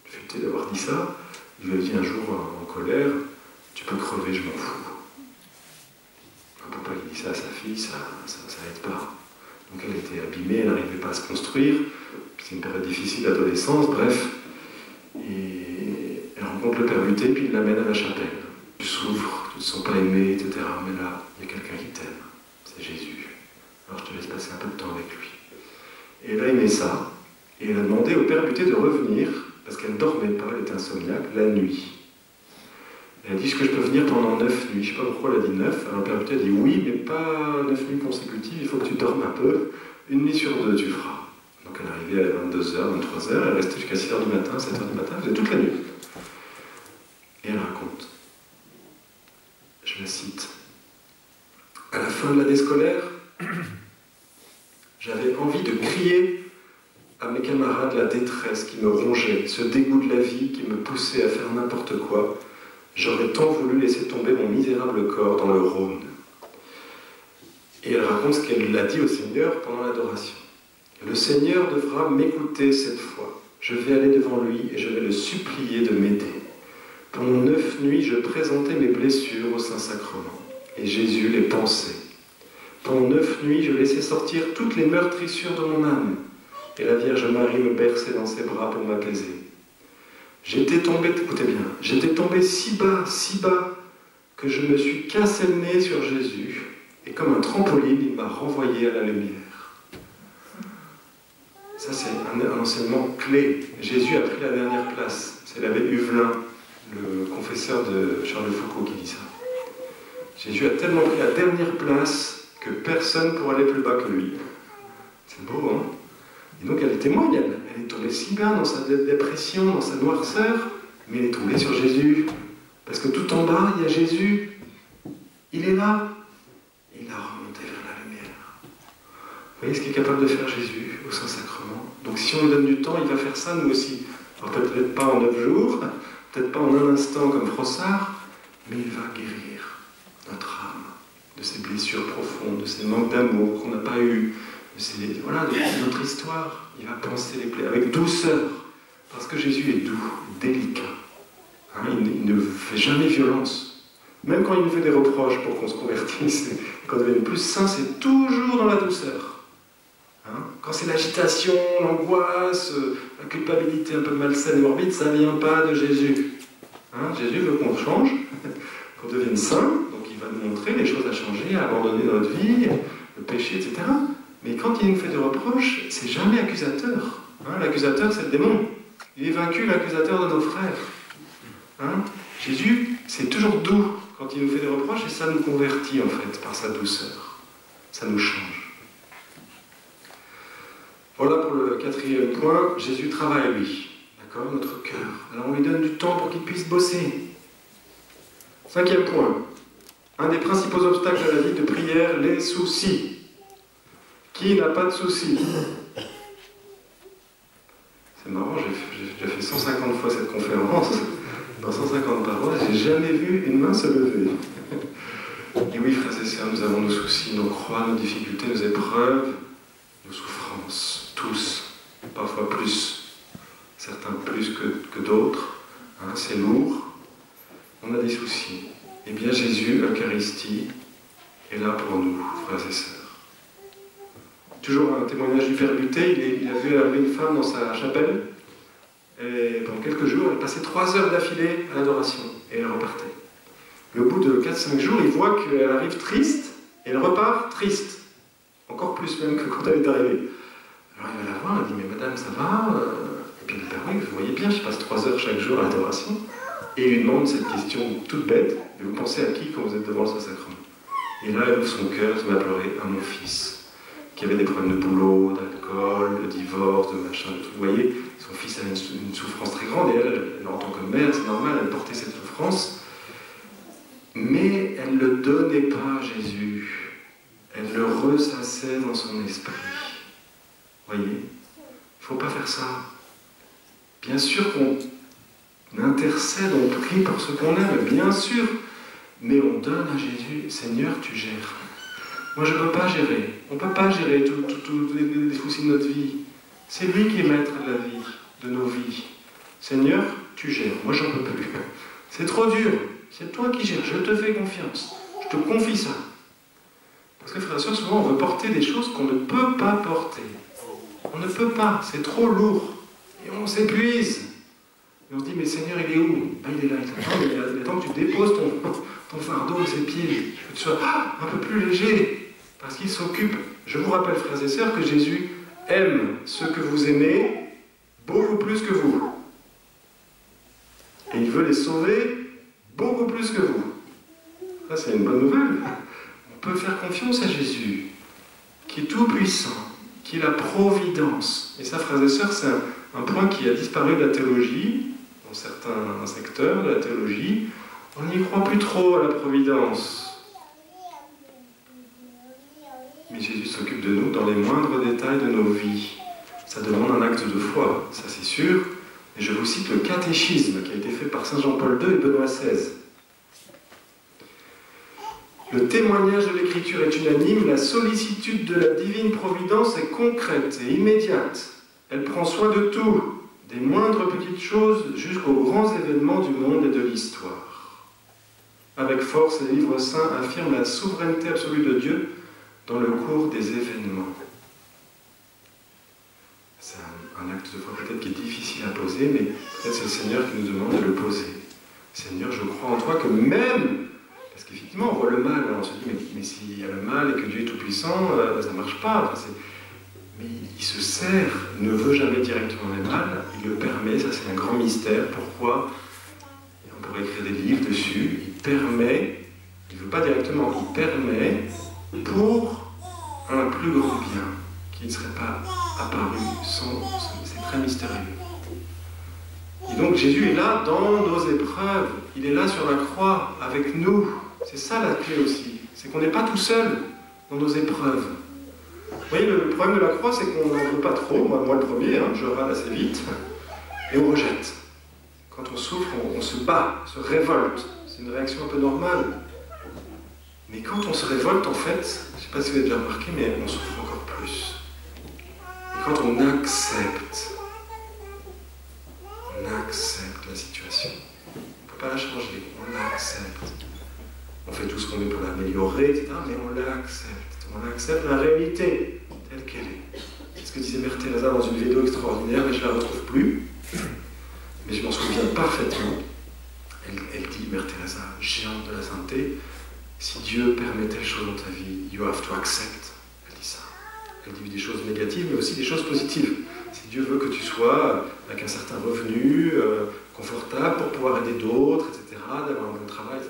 futé d'avoir dit ça, il lui a dit un jour en colère, tu peux crever, je m'en fous. Un papa qui dit ça à sa fille, ça n'aide pas. Donc elle était abîmée, elle n'arrivait pas à se construire, c'est une période difficile d'adolescence, bref. Et elle rencontre le père buté, puis il l'amène à la chapelle. Tu souffres, tu ne te sens pas aimé, etc. Mais là, il y a quelqu'un qui t'aime, c'est Jésus. Alors je te laisse passer un peu de temps avec lui. Et elle a aimé ça, et elle a demandé au père buté de revenir, parce qu'elle ne dormait pas, elle était insomniaque, la nuit. Elle a dit, est-ce que je peux venir pendant 9 nuits? Je ne sais pas pourquoi elle a dit 9. Alors le père buté a dit, oui, mais pas 9 nuits consécutives, il faut que tu dormes un peu. 1 nuit sur 2, tu feras. Donc elle est arrivée à 22h, 23h, elle restait jusqu'à 6h du matin, 7h du matin, elle faisait toute la nuit. Et elle raconte, je la cite, « À la fin de l'année scolaire, j'avais envie de crier à mes camarades la détresse qui me rongeait, ce dégoût de la vie qui me poussait à faire n'importe quoi. J'aurais tant voulu laisser tomber mon misérable corps dans le Rhône. » Et elle raconte ce qu'elle a dit au Seigneur pendant l'adoration. « Le Seigneur devra m'écouter cette fois. Je vais aller devant lui et je vais le supplier de m'aider. Pendant 9 nuits, je présentais mes blessures au Saint-Sacrement. Et Jésus les pansait. Pendant 9 nuits, je laissais sortir toutes les meurtrissures de mon âme. Et la Vierge Marie me berçait dans ses bras pour m'apaiser. J'étais tombé, écoutez bien, j'étais tombé si bas, que je me suis cassé le nez sur Jésus, et comme un trampoline, il m'a renvoyé à la lumière. Ça, c'est un enseignement clé. Jésus a pris la dernière place. C'est l'abbé Huvelin, le confesseur de Charles de Foucault, qui dit ça. Jésus a tellement pris la dernière place que personne ne pourra aller plus bas que lui. C'est beau, hein? Et donc elle témoigne, elle est tombée si bas dans sa dépression, dans sa noirceur, mais elle est tombée sur Jésus. Parce que tout en bas, il y a Jésus. Il est là. Il a remonté vers la lumière. Vous voyez ce qu'est capable de faire Jésus au Saint-Sacrement? Donc si on lui donne du temps, il va faire ça nous aussi. Alors peut-être pas en 9 jours, peut-être pas en un instant comme Frossard, mais il va guérir notre âme de ses blessures profondes, de ses manques d'amour qu'on n'a pas eu, voilà, de notre histoire. Il va panser les plaies avec douceur, parce que Jésus est doux, délicat. Hein, il ne fait jamais violence. Même quand il nous fait des reproches pour qu'on se convertisse, qu'on devienne plus saint, c'est toujours dans la douceur. Hein, quand c'est l'agitation, l'angoisse, la culpabilité un peu malsaine et morbide, ça ne vient pas de Jésus. Hein, Jésus veut qu'on change, qu'on devienne saint, donc il va nous montrer les choses à changer, à abandonner notre vie, le péché, etc. Mais quand il nous fait des reproches, c'est jamais accusateur. Hein, l'accusateur, c'est le démon. Il est vaincu, l'accusateur de nos frères. Hein, Jésus, c'est toujours doux quand il nous fait des reproches, et ça nous convertit en fait par sa douceur. Ça nous change. Voilà pour le 4e point. Jésus travaille, lui. D'accord, notre cœur. Alors on lui donne du temps pour qu'il puisse bosser. 5e point. Un des principaux obstacles à la vie de prière, les soucis. Qui n'a pas de soucis? C'est marrant, j'ai fait 150 fois cette conférence, dans 150 paroles, j'ai jamais vu une main se lever. Et oui, frères et sœurs, nous avons nos soucis, nos croix, nos difficultés, nos épreuves, nos souffrances, tous, parfois plus, certains plus que d'autres. Hein, c'est lourd, on a des soucis. Eh bien, Jésus, l'Eucharistie, est là pour nous, frères et sœurs. Toujours un témoignage du père buté, il a vu arriver une femme dans sa chapelle, et pendant quelques jours, elle passait 3 heures d'affilée à l'adoration, et elle repartait. Et au bout de 4-5 jours, il voit qu'elle arrive triste, et elle repart triste. Encore plus même que quand elle est arrivée. Alors il va la voir, il dit, mais madame, ça va? Et puis il dit, ben oui, vous voyez bien, je passe 3 heures chaque jour à l'adoration. Et il lui demande cette question toute bête, et vous pensez à qui quand vous êtes devant le Saint-Sacrement? Et là, elle ouvre son cœur, elle se met à pleurer, à mon fils, qui avait des problèmes de boulot, d'alcool, de divorce, de machin, de tout. Vous voyez, son fils avait une souffrance très grande, et elle en tant que mère, c'est normal, elle portait cette souffrance. Mais elle ne le donnait pas à Jésus. Elle le ressassait dans son esprit. Vous voyez, il ne faut pas faire ça. Bien sûr qu'on intercède, on prie pour ce qu'on aime, bien sûr. Mais on donne à Jésus, Seigneur, tu gères. Moi, je ne peux pas gérer. On ne peut pas gérer tous les soucis de notre vie. C'est lui qui est maître de la vie, de nos vies. Seigneur, tu gères. Moi, j'en peux plus. C'est trop dur. C'est toi qui gères. Je te fais confiance. Je te confie ça. Parce que, frères et sœurs, souvent, on veut porter des choses qu'on ne peut pas porter. On ne peut pas. C'est trop lourd. Et on s'épuise. Et on se dit, mais Seigneur, il est où? Ah, il est là. Il attend que tu déposes ton fardeau à ses pieds. Que tu sois un peu plus léger. Parce qu'il s'occupe. Je vous rappelle, frères et sœurs, que Jésus aime ceux que vous aimez beaucoup plus que vous. Et il veut les sauver beaucoup plus que vous. Ça, c'est une bonne nouvelle. On peut faire confiance à Jésus, qui est tout-puissant, qui est la providence. Et ça, frères et sœurs, c'est un point qui a disparu de la théologie, dans certains secteurs de la théologie. On n'y croit plus trop à la providence. Mais Jésus s'occupe de nous dans les moindres détails de nos vies. Ça demande un acte de foi, ça c'est sûr. Et je vous cite le catéchisme qui a été fait par Saint Jean-Paul II et Benoît XVI. Le témoignage de l'Écriture est unanime, la sollicitude de la divine providence est concrète et immédiate. Elle prend soin de tout, des moindres petites choses jusqu'aux grands événements du monde et de l'histoire. Avec force, les livres saints affirment la souveraineté absolue de Dieu dans le cours des événements. C'est un acte de foi peut-être qui est difficile à poser, mais peut-être c'est le Seigneur qui nous demande de le poser. Seigneur, je crois en toi que même, parce qu'effectivement on voit le mal, on se dit mais s'il y a le mal et que Dieu est tout-puissant, ça ne marche pas. Enfin, mais il se sert, il ne veut jamais directement le mal, il le permet, ça c'est un grand mystère. Pourquoi? Et on pourrait écrire des livres dessus. Il permet, il ne veut pas directement, il permet pour un plus grand bien qui ne serait pas apparu sans. C'est très mystérieux. Et donc Jésus est là dans nos épreuves, il est là sur la croix avec nous. C'est ça la clé aussi, c'est qu'on n'est pas tout seul dans nos épreuves. Vous voyez, le problème de la croix, c'est qu'on n'en veut pas trop, moi le premier, je râle assez vite, et on rejette. Quand on souffre, on se bat, on se révolte. C'est une réaction un peu normale. Mais quand on se révolte, en fait, je ne sais pas si vous avez déjà remarqué, mais on souffre encore plus. Et quand on accepte la situation, on ne peut pas la changer, on l'accepte. On fait tout ce qu'on veut pour l'améliorer, etc., mais on l'accepte. On accepte la réalité telle qu'elle est. C'est ce que disait Mère Teresa dans une vidéo extraordinaire, mais je ne la retrouve plus. Mais je m'en souviens parfaitement. Elle dit, Mère Teresa, géante de la sainteté, si Dieu permet telle chose dans ta vie, you have to accept. Elle dit ça. Elle dit des choses négatives, mais aussi des choses positives. Si Dieu veut que tu sois avec un certain revenu, confortable pour pouvoir aider d'autres, etc., d'avoir un bon travail,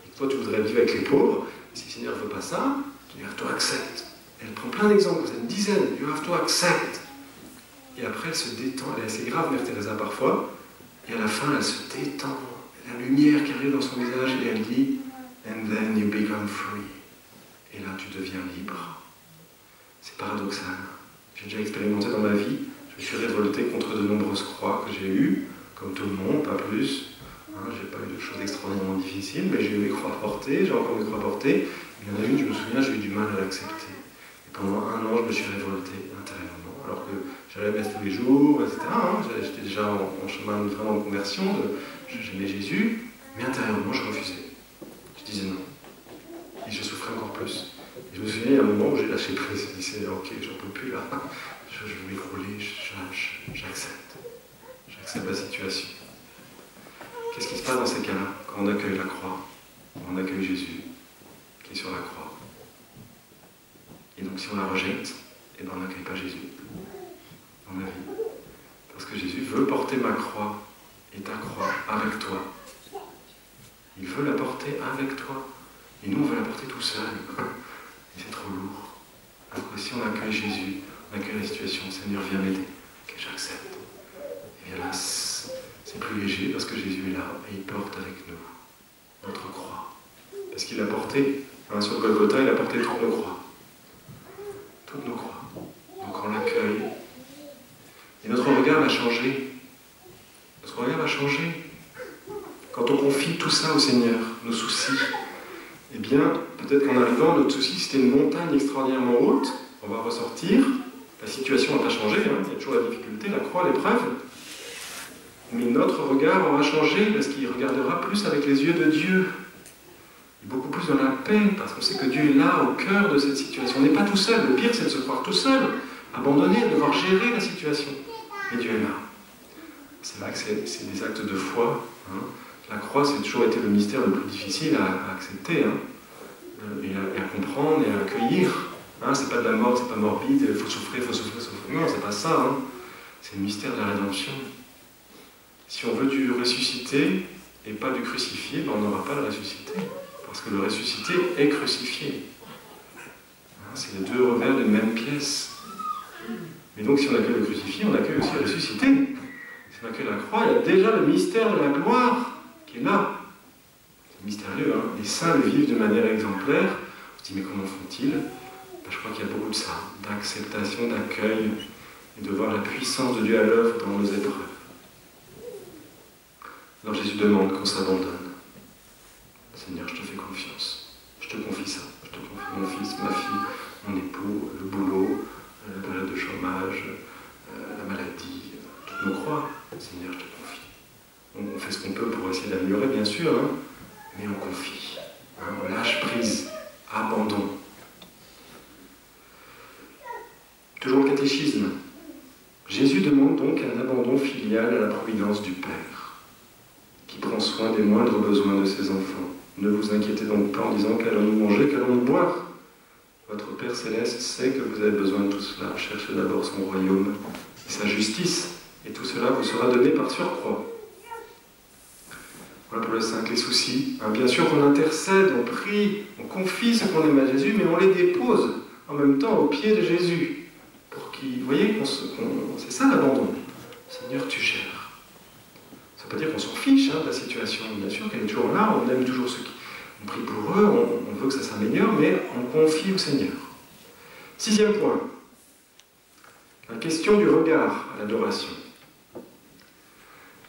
et que toi tu voudrais vivre avec les pauvres, si le Seigneur ne veut pas ça, you have to accept. Elle prend plein d'exemples, c'est une dizaine, you have to accept. Et après elle se détend, elle est assez grave, Mère Teresa parfois, et à la fin elle se détend, il y a la lumière qui arrive dans son visage et elle dit and then you become free. Et là tu deviens libre. C'est paradoxal. J'ai déjà expérimenté dans ma vie, je me suis révolté contre de nombreuses croix que j'ai eues, comme tout le monde, pas plus. J'ai pas eu de choses extraordinairement difficiles, mais j'ai eu mes croix portées, j'ai encore mes croix portées. Il y en a une, je me souviens, j'ai eu du mal à l'accepter. Et pendant un an, je me suis révolté intérieurement, alors que j'allais à la messe tous les jours, etc. J'étais déjà en chemin vraiment de conversion, j'aimais Jésus, mais intérieurement, je refusais. Je disais non. Et je souffrais encore plus. Et je me souviens, il y a un moment où j'ai lâché prise, je me disais, ok, j'en peux plus là, je vais m'écrouler, j'accepte. J'accepte la situation. Qu'est-ce qui se passe dans ces cas-là, quand on accueille la croix, quand on accueille Jésus, qui est sur la croix? Et donc si on la rejette, eh ben on n'accueille pas Jésus dans la vie. Parce que Jésus veut porter ma croix et ta croix avec toi. Il veut la porter avec toi. Et nous, on veut la porter tout seul. Et c'est trop lourd. Alors que si on accueille Jésus, on accueille la situation, Seigneur, viens m'aider. Ok, j'accepte. Et bien là, c'est plus léger parce que Jésus est là et il porte avec nous notre croix. Parce qu'il a porté, sur Golgotha, il a porté toutes nos croix. Donc on l'accueille. Et notre regard va changer. changer. Quand on confie tout ça au Seigneur, nos soucis, eh bien, peut-être qu'en arrivant, notre souci, c'était une montagne extraordinairement haute, on va ressortir, la situation n'a pas changé, hein, il y a toujours la difficulté, la croix, l'épreuve, mais notre regard aura changé parce qu'il regardera plus avec les yeux de Dieu, et beaucoup plus dans la paix, parce qu'on sait que Dieu est là, au cœur de cette situation. On n'est pas tout seul, le pire c'est de se croire tout seul, abandonné, de devoir gérer la situation, mais Dieu est là. C'est vrai que c'est des actes de foi, hein. La croix, c'est toujours été le mystère le plus difficile à accepter, hein, et à comprendre et à accueillir. Hein, c'est pas de la mort, c'est pas morbide, il faut souffrir, il faut souffrir, souffrir. Non, c'est pas ça. Hein. C'est le mystère de la rédemption. Si on veut du ressuscité et pas du crucifié, ben on n'aura pas le ressuscité. Parce que le ressuscité est crucifié. Hein, c'est les deux revers d'une même pièce. Mais donc, si on accueille le crucifié, on accueille aussi le ressuscité. Si on accueille la croix, il y a déjà le mystère de la gloire qui est là. C'est mystérieux, hein. Les saints le vivent de manière exemplaire. On se dit, mais comment font-ils? Ben, je crois qu'il y a beaucoup de ça, d'acceptation, d'accueil, et de voir la puissance de Dieu à l'œuvre dans nos épreuves. Alors Jésus demande qu'on s'abandonne. Seigneur, je te fais confiance. Je te confie ça. Je te confie mon fils, ma fille, mon époux, le boulot, la période de chômage, la maladie, toutes nos croix. Seigneur, je te confie. On fait ce qu'on peut pour essayer d'améliorer, bien sûr, hein, mais on confie. Hein, on lâche prise. Abandon. Toujours le catéchisme. Jésus demande donc un abandon filial à la providence du Père, qui prend soin des moindres besoins de ses enfants. Ne vous inquiétez donc pas en disant qu'allons-nous manger, qu'allons-nous boire. Votre Père Céleste sait que vous avez besoin de tout cela. Cherchez d'abord son royaume et sa justice, et tout cela vous sera donné par surcroît. Voilà pour le 5, les soucis. Hein, bien sûr qu'on intercède, on prie, on confie ce qu'on aime à Jésus, mais on les dépose en même temps au pied de Jésus. Pour qu'il, vous voyez, c'est ça l'abandon. Seigneur, tu gères. Ça ne veut pas dire qu'on s'en fiche de la situation. Bien sûr qu'elle est toujours là, on aime toujours ceux qui... On prie pour eux, on veut que ça s'améliore, mais on confie au Seigneur. 6e point. La question du regard à l'adoration.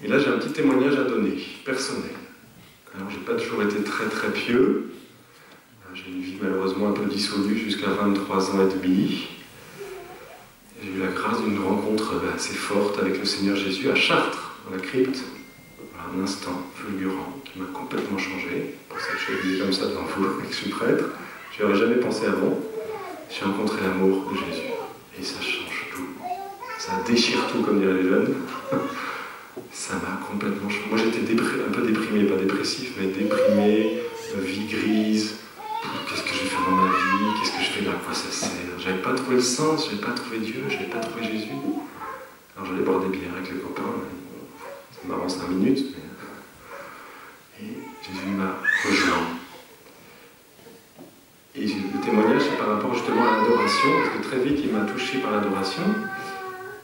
Et là, j'ai un petit témoignage à donner, personnel. Alors, j'ai pas toujours été très très pieux. J'ai une vie malheureusement un peu dissolue jusqu'à 23 ans et demi. J'ai eu la grâce d'une rencontre assez forte avec le Seigneur Jésus à Chartres, dans la crypte. Voilà, un instant fulgurant qui m'a complètement changé. Pour ça que je suis venu comme ça devant vous, et que je suis prêtre. Je n'y aurais jamais pensé avant. J'ai rencontré l'amour de Jésus. Et ça change tout. Ça déchire tout, comme diraient les jeunes. Ça m'a complètement changé. Moi j'étais un peu déprimé, pas dépressif, mais déprimé, vie grise. Qu'est-ce que je vais faire dans ma vie? Qu'est-ce que je fais là? À quoi ça sert? J'avais pas trouvé le sens, j'avais pas trouvé Dieu, j'avais pas trouvé Jésus. Alors j'allais boire des bières avec les copains. C'est marrant 5 minutes, mais... Et Jésus m'a rejoint. Et le témoignage, c'est par rapport justement à l'adoration, parce que très vite il m'a touché par l'adoration.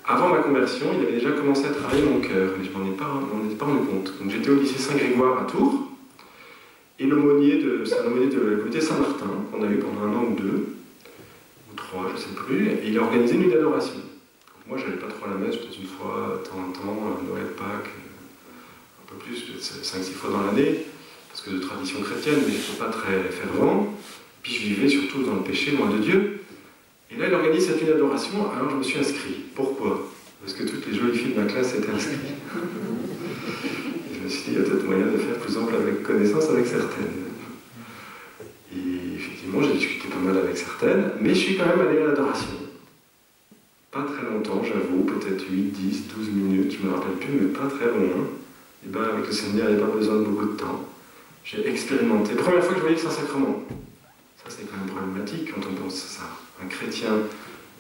Avant ma conversion, il avait déjà commencé à travailler mon cœur, mais je m'en étais pas rendu compte. Donc j'étais au lycée Saint-Grégoire à Tours, et l'aumônier c'est un aumônier de la communauté Saint-Martin, qu'on a eu pendant 1 an ou 2, ou 3, je ne sais plus, et il a organisé une nuit d'adoration. Moi, je n'allais pas trop à la messe, peut-être une fois, de temps en temps, Noël, Pâques, un peu plus, 5-6 fois dans l'année, parce que de tradition chrétienne, mais je ne suis pas très fervent. Puis je vivais surtout dans le péché, loin de Dieu. Et là, il organise cette nuit d'adoration, alors je me suis inscrit. Pourquoi? Parce que toutes les jolies filles de ma classe étaient inscrites. Et je me suis dit, il y a peut-être moyen de faire plus ample avec connaissance avec certaines. Et effectivement, j'ai discuté pas mal avec certaines, mais je suis quand même allé à l'adoration. Pas très longtemps, j'avoue, peut-être 8, 10, 12 minutes, je ne me rappelle plus, mais pas très loin. Et bien, avec le Seigneur, il n'y a pas besoin de beaucoup de temps. J'ai expérimenté. Première fois que je voyais le Saint-Sacrement. Ça, c'est quand même problématique quand on pense à ça. Un chrétien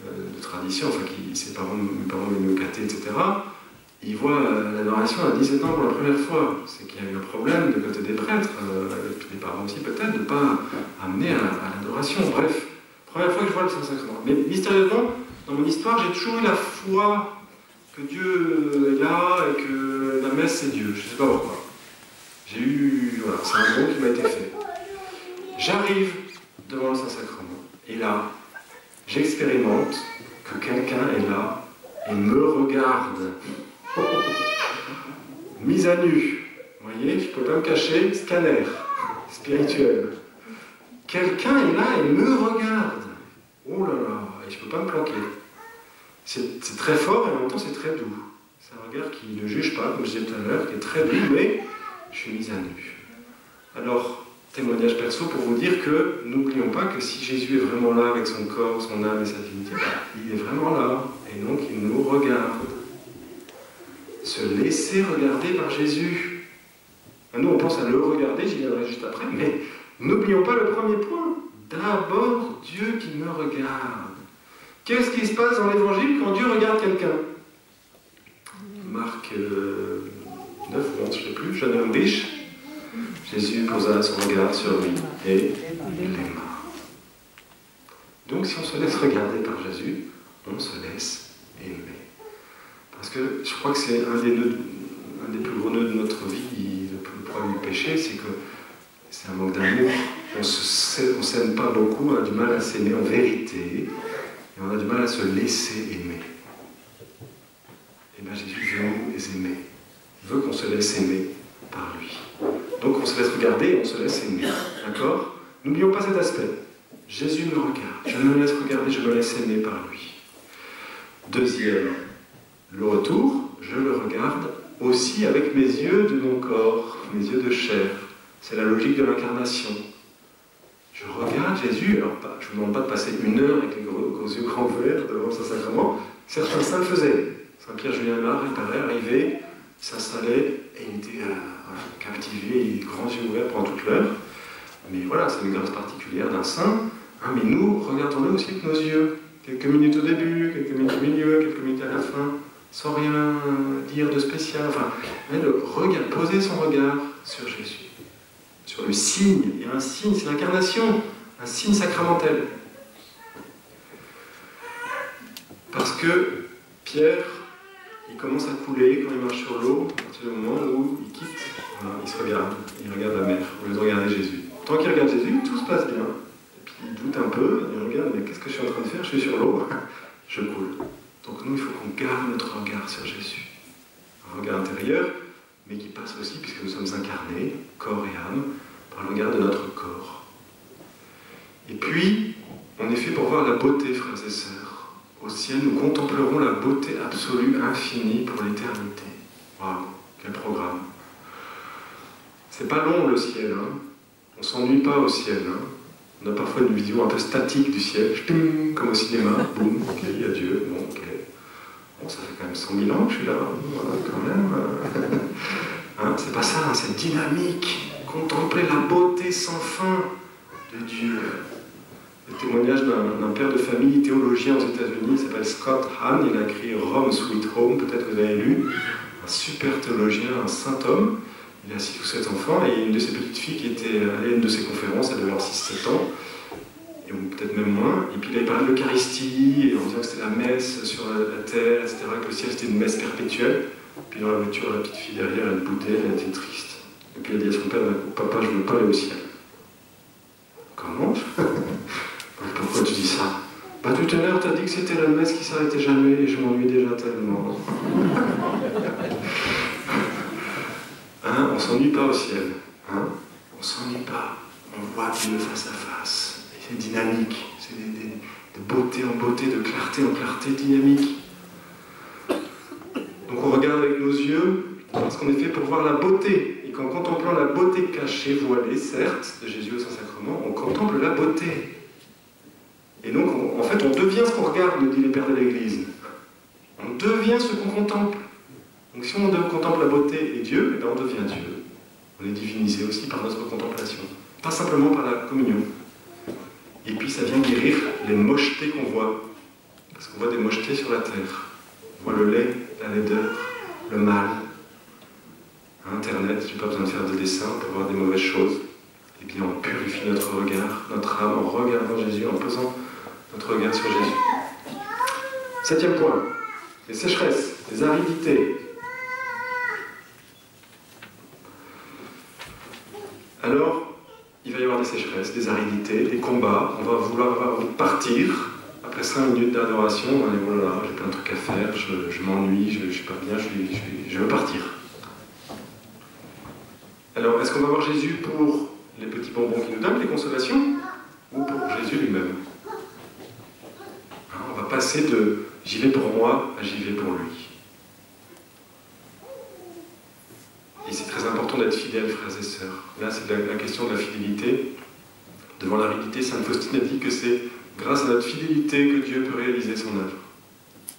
de tradition, enfin, mes parents venaient au caté, etc., il voit l'adoration à 17 ans pour la première fois. C'est qu'il y a eu un problème de côté des prêtres, avec les parents aussi peut-être, de ne pas amener à l'adoration. Bref, première fois que je vois le Saint-Sacrement. Mais mystérieusement, dans mon histoire, j'ai toujours eu la foi que Dieu est là et que la messe c'est Dieu. Je ne sais pas pourquoi. J'ai eu... Voilà, c'est un don qui m'a été fait. J'arrive devant le Saint-Sacrement. Et là, j'expérimente que quelqu'un est là et me regarde. Mise à nu. Vous voyez, je ne peux pas me cacher. Scanner. Spirituel. Quelqu'un est là et me regarde. Oh là là, et je ne peux pas me planquer. C'est très fort et en même temps c'est très doux. C'est un regard qui ne juge pas, comme je disais tout à l'heure, qui est très doux, mais je suis mise à nu. Alors, témoignage perso pour vous dire que n'oublions pas que si Jésus est vraiment là avec son corps, son âme et sa divinité, il est vraiment là, et donc il nous regarde. Se laisser regarder par Jésus. Nous on pense à le regarder, j'y viendrai juste après, mais n'oublions pas le premier point. D'abord Dieu qui me regarde. Qu'est-ce qui se passe dans l'Évangile quand Dieu regarde quelqu'un? Marc 9 ou 11, je ne sais plus, jeune homme riche. Jésus posa son regard sur lui et il l'aima. Donc si on se laisse regarder par Jésus, on se laisse aimer. Parce que je crois que c'est un des plus gros nœuds de notre vie, le problème du péché, c'est que c'est un manque d'amour. On ne s'aime pas beaucoup, on a du mal à s'aimer en vérité, et on a du mal à se laisser aimer. Et bien Jésus veut nous aimer. Il veut qu'on se laisse aimer par lui. Donc on se laisse regarder et on se laisse aimer. D'accord? N'oublions pas cet aspect. Jésus me regarde. Je me laisse regarder, je me laisse aimer par lui. Deuxième, le retour, je le regarde aussi avec mes yeux de mon corps, mes yeux de chair. C'est la logique de l'incarnation. Je regarde Jésus, alors je ne vous demande pas de passer 1 heure avec les gros yeux grands ouverts devant ce sacrement. Certains saints le faisaient. Saint Pierre Julien Mar, il paraît, arrivait, il s'installait et il était captivé, grands yeux ouverts pendant toute l'heure. Mais voilà, c'est une grâce particulière d'un saint. Mais nous, regardons-le aussi avec nos yeux. Quelques minutes au début, quelques minutes au milieu, quelques minutes à la fin, sans rien dire de spécial. Enfin, poser son regard sur Jésus. Sur le signe, il y a un signe, c'est l'incarnation, un signe sacramentel. Parce que Pierre, il commence à couler quand il marche sur l'eau, à partir du moment où il quitte, voilà, il regarde la mer, au lieu de regarder Jésus. Tant qu'il regarde Jésus, tout se passe bien. Et puis il doute un peu, il regarde, mais qu'est-ce que je suis en train de faire? Je suis sur l'eau, je coule. Donc nous, il faut qu'on garde notre regard sur Jésus. Un regard intérieur, mais qui passe aussi, puisque nous sommes incarnés, corps et âme, par le regard de notre corps. Et puis, on est fait pour voir la beauté, frères et sœurs. Au ciel, nous contemplerons la beauté absolue, infinie, pour l'éternité. Waouh, quel programme! C'est pas long le ciel, hein. On s'ennuie pas au ciel, hein. On a parfois une vision un peu statique du ciel, comme au cinéma, boum, ok, adieu, bon, ok. Bon, ça fait quand même 100 000 ans que je suis là, voilà, quand même. Hein, c'est pas ça, hein, c'est dynamique. Contempler la beauté sans fin de Dieu. Le témoignage d'un père de famille théologien aux États-Unis, il s'appelle Scott Hahn, il a écrit Rome Sweet Home, peut-être que vous avez lu, un super théologien, un saint homme. Il a 6 ou 7 enfants, et une de ses petites filles qui était allée à une de ses conférences, elle devait avoir 6-7 ans, ou peut-être même moins, et puis il avait parlé de l'Eucharistie, en disant que c'était la messe sur la terre, etc., que le ciel c'était une messe perpétuelle. Puis dans la voiture, la petite fille derrière, elle boudait, elle était triste. Et puis elle dit à son père, papa, je ne veux pas aller au ciel. Comment? Pourquoi tu dis ça? Bah tout à l'heure, tu as dit que c'était la messe qui s'arrêtait jamais, et je m'ennuie déjà tellement. Hein, on s'ennuie pas au ciel. Hein, on s'ennuie pas. On voit Dieu face à face. C'est dynamique. C'est de beauté en beauté, de clarté en clarté dynamique. Donc on regarde avec nos yeux, parce qu'on est fait pour voir la beauté. Et qu'en contemplant la beauté cachée, voilée, certes, de Jésus au Saint-Sacrement, on contemple la beauté. Et donc, en fait, on devient ce qu'on regarde, nous dit les pères de l'Église. On devient ce qu'on contemple. Donc si on contemple la beauté et Dieu, eh bien on devient Dieu. On est divinisé aussi par notre contemplation. Pas simplement par la communion. Et puis ça vient guérir les mochetés qu'on voit. Parce qu'on voit des mochetés sur la terre. On voit le lait, la laideur, le mal. À Internet, je n'ai pas besoin de faire de dessin pour voir des mauvaises choses. Et bien on purifie notre regard, notre âme, en regardant Jésus, en posant notre regard sur Jésus. 7e point, les sécheresses, les aridités. Alors, il va y avoir des sécheresses, des aridités, des combats. On va vouloir avoir envie de partir. Après 5 minutes d'adoration, on va dire, oh là là, j'ai plein de trucs à faire, je m'ennuie, je ne suis pas bien, je veux partir. Alors, est-ce qu'on va voir Jésus pour les petits bonbons qu'il nous donne, les consolations, ou pour Jésus lui-même? On va passer de « j'y vais pour moi » à « j'y vais pour lui ». Et c'est très important d'être fidèle, frères et sœurs. Là, c'est la question de la fidélité. Devant l'aridité, sainte Faustine a dit que c'est grâce à notre fidélité que Dieu peut réaliser son œuvre.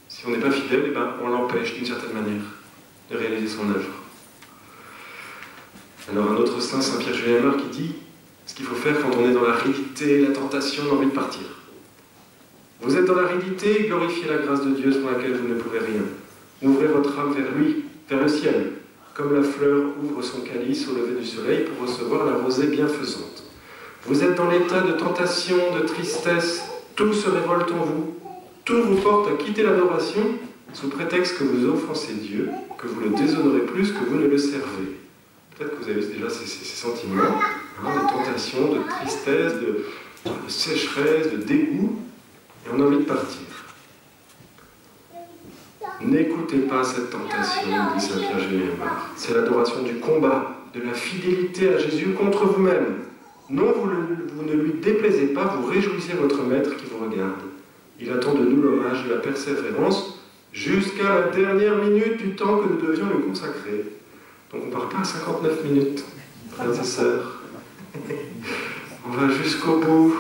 Si on n'est pas fidèle, eh ben, on l'empêche d'une certaine manière de réaliser son œuvre. Alors un autre saint, Saint Pierre Julien qui dit ce qu'il faut faire quand on est dans l'aridité, la tentation, on a envie de partir. Vous êtes dans l'aridité, glorifiez la grâce de Dieu sans laquelle vous ne pouvez rien. Ouvrez votre âme vers lui, vers le ciel, comme la fleur ouvre son calice au lever du soleil pour recevoir la rosée bienfaisante. Vous êtes dans l'état de tentation, de tristesse, tout se révolte en vous, tout vous porte à quitter l'adoration, sous prétexte que vous offensez Dieu, que vous le déshonorez plus que vous ne le servez. Peut-être que vous avez déjà ces sentiments, de tentation, de tristesse, de sécheresse, de dégoût, et on a envie de partir. N'écoutez pas cette tentation, dit Saint Pierre Julien. C'est l'adoration du combat, de la fidélité à Jésus contre vous-même. Non, vous ne lui déplaisez pas, vous réjouissez votre maître qui vous regarde. Il attend de nous l'hommage et la persévérance jusqu'à la dernière minute du temps que nous devions le consacrer. Donc on ne part pas à 59 minutes, frères et sœurs. On va jusqu'au bout.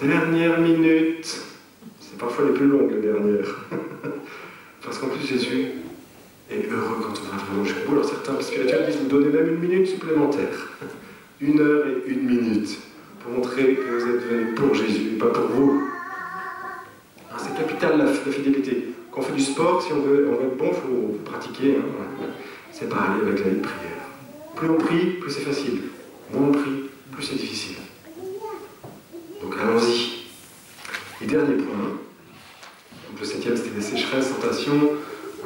Dernière minute. C'est parfois les plus longues, les dernières. Parce qu'en plus, Jésus est heureux quand on va vraiment jusqu'au bout. Alors certains spirituels disent vous donnez même une minute supplémentaire. 1 heure et 1 minute. Pour montrer que vous êtes venus pour Jésus et pas pour vous. C'est capital la fidélité. Quand on fait du sport, si on veut être bon, il faut pratiquer. C'est pareil avec la vie de prière. Plus on prie, plus c'est facile. Moins on prie, plus c'est difficile. Donc allons-y. Et dernier point. Donc le 7e, c'était des sécheresses, tentations.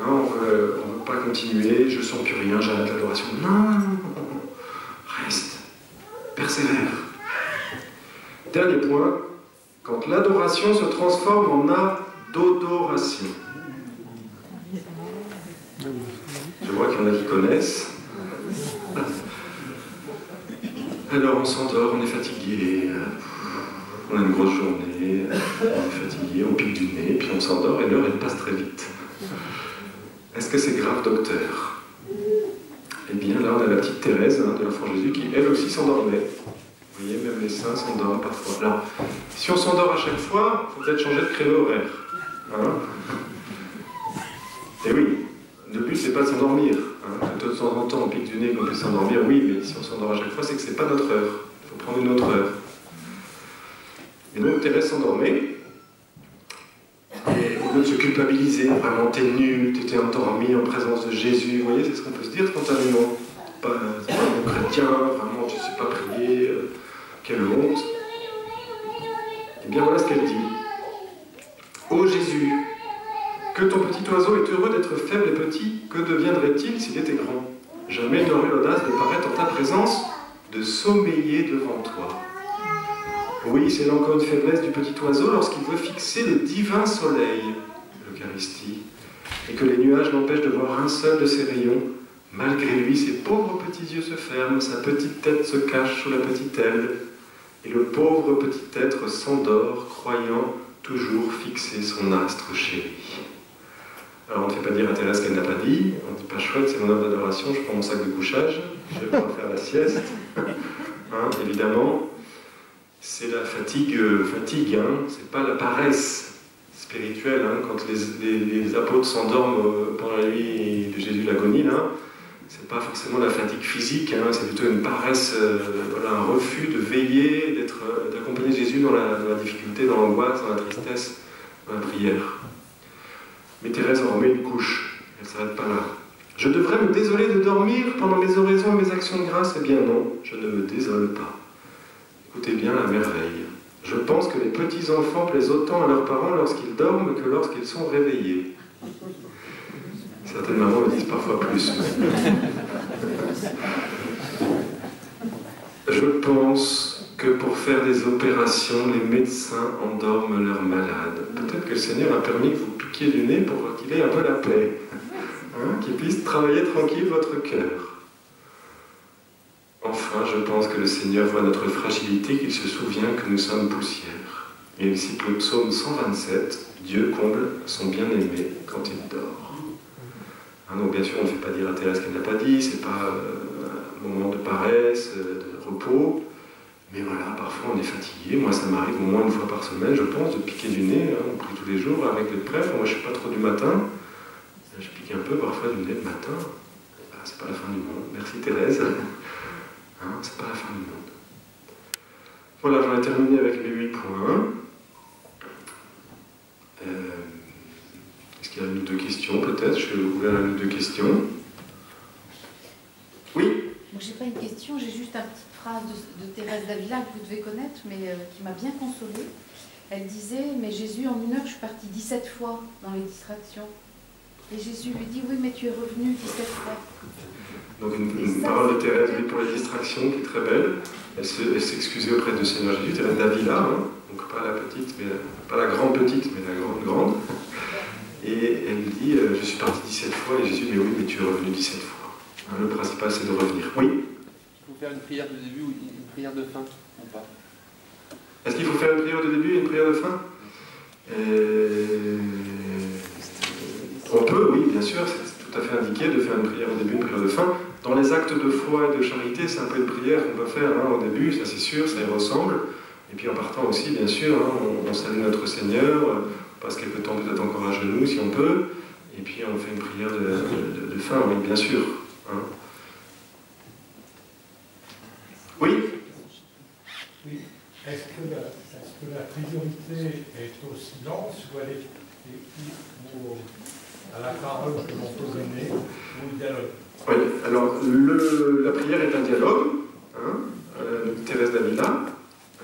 On ne veut pas continuer. Je ne sens plus rien, j'arrête l'adoration. Non, reste. Persévère. Dernier point. Quand l'adoration se transforme en adoration. Je vois qu'il y en a qui connaissent. Alors on s'endort, on est fatigué, on a une grosse journée, on est fatigué, on pique du nez, puis on s'endort et l'heure elle passe très vite. Est-ce que c'est grave, docteur? Eh bien là on a la petite Thérèse de l'Enfant Jésus qui elle aussi s'endormait. Vous voyez, même les saints s'endorment parfois. Alors, si on s'endort à chaque fois, il faut peut-être changer de créneau horaire. Et oui, le but, c'est pas de s'endormir. De temps en temps, on pique du nez qu'on puisse s'endormir, oui, mais si on s'endort à chaque fois, c'est que c'est pas notre heure. Il faut prendre une autre heure. Et donc, Thérèse s'endormait. Et au lieu de se culpabiliser, vraiment, t'es nul, t'étais endormi en présence de Jésus, vous voyez, c'est ce qu'on peut se dire spontanément. C'est pas un chrétien, vraiment, tu ne sais pas prier. Quelle honte. Et bien voilà ce qu'elle dit. Ô Jésus, que ton petit oiseau est heureux d'être faible et petit, que deviendrait-il s'il était grand? Jamais n'aurait l'audace de paraître en ta présence, de sommeiller devant toi. Oui, c'est là encore une faiblesse du petit oiseau lorsqu'il veut fixer le divin soleil, l'Eucharistie, et que les nuages l'empêchent de voir un seul de ses rayons. Malgré lui, ses pauvres petits yeux se ferment, sa petite tête se cache sous la petite aile, et le pauvre petit être s'endort, croyant toujours fixer son astre chéri. Alors on ne fait pas dire à Thérèse qu'elle n'a pas dit, on ne dit pas chouette, c'est mon heure d'adoration, je prends mon sac de couchage, je vais pouvoir faire la sieste. Évidemment, c'est la fatigue, c'est pas la paresse spirituelle. Quand les apôtres s'endorment pendant la nuit de Jésus l'agonie, c'est pas forcément la fatigue physique, c'est plutôt une paresse, un refus de veiller, d'accompagner Jésus dans la difficulté, dans l'angoisse, dans la tristesse, dans la prière. Mais Thérèse en remet une couche, elle ne s'arrête pas là. Je devrais me désoler de dormir pendant mes oraisons et mes actions de grâce? Eh bien non, je ne me désole pas. Écoutez bien la merveille. Je pense que les petits-enfants plaisent autant à leurs parents lorsqu'ils dorment que lorsqu'ils sont réveillés. Certaines mamans me disent parfois plus. Je pense que pour faire des opérations, les médecins endorment leurs malades. Peut-être que le Seigneur a permis que vous piquiez du nez pour qu'il ait un peu la paix. Qu'il puisse travailler tranquille votre cœur. Enfin, je pense que le Seigneur voit notre fragilité, qu'il se souvient que nous sommes poussière. Et il cite le psaume 127, « Dieu comble son bien-aimé quand il dort ». Hein, donc bien sûr, on ne fait pas dire à Thérèse qu'elle n'a pas dit, c'est pas un moment de paresse, de repos, mais voilà, parfois on est fatigué. Moi, ça m'arrive au moins une fois par semaine, je pense, de piquer du nez, hein, on prie tous les jours avec les prêtres. Moi, je ne suis pas trop du matin, je pique un peu parfois du nez le matin. Ben, c'est pas la fin du monde. Merci Thérèse. Hein, c'est pas la fin du monde. Voilà, j'en ai terminé avec mes 8 points. Est-ce qu'il y a une ou deux questions, peut-être? Je vais ouvrir une ou deux questions. Oui? Moi, je n'ai pas une question, j'ai juste une petite phrase de Thérèse d'Avila que vous devez connaître, mais qui m'a bien consolée. Elle disait, mais Jésus, en 1 heure, je suis partie 17 fois dans les distractions. Et Jésus lui dit, oui, mais tu es revenu 17 fois. Donc une parole de Thérèse, oui, pour les distractions, qui est très belle. Elle s'excusait auprès du Seigneur Jésus, Thérèse d'Avila, hein, donc pas la petite, mais pas la grande petite, mais la grande grande. Et elle dit, je suis partie 17 fois, et Jésus, mais oui, mais tu es revenu 17 fois. Hein, le principal, c'est de revenir. Oui? Il faut faire une prière de début ou une prière de fin, ou pas? Est-ce qu'il faut faire une prière de début et une prière de fin? On peut, oui, bien sûr, c'est tout à fait indiqué de faire une prière au début, une prière de fin. Dans les actes de foi et de charité, c'est un peu une prière qu'on peut faire hein, au début, ça c'est sûr, ça y ressemble. Et puis en partant aussi, bien sûr, hein, on salue notre Seigneur, on passe quelques temps peut-être encore à genoux si on peut, et puis on fait une prière de fin, oui, bien sûr. Hein. Oui? Oui. Est-ce que la priorité est au silence ou à la parole que l'on peut donner ou au dialogue? Oui, alors la prière est un dialogue, hein, Thérèse d'Avila,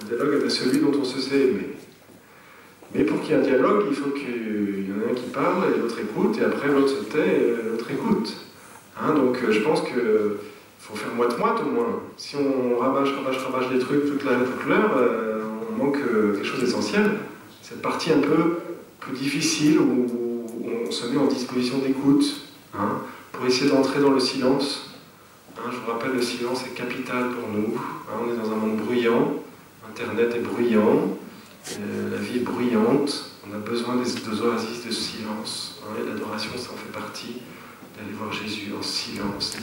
un dialogue avec celui dont on se sait aimer. Mais pour qu'il y ait un dialogue, il faut qu'il y en ait un qui parle et l'autre écoute, et après l'autre se tait et l'autre écoute. Hein, donc je pense qu'il faut faire moite-moite au moins. Si on rabâche des trucs toute l'heure, on manque quelque chose d'essentiel. Cette partie un peu plus difficile où on se met en disposition d'écoute, hein, pour essayer d'entrer dans le silence. Hein, je vous rappelle, le silence est capital pour nous. Hein, on est dans un monde bruyant, Internet est bruyant, la vie est bruyante, on a besoin des oasis de silence. Hein, et l'adoration, ça en fait partie, d'aller voir Jésus en silence.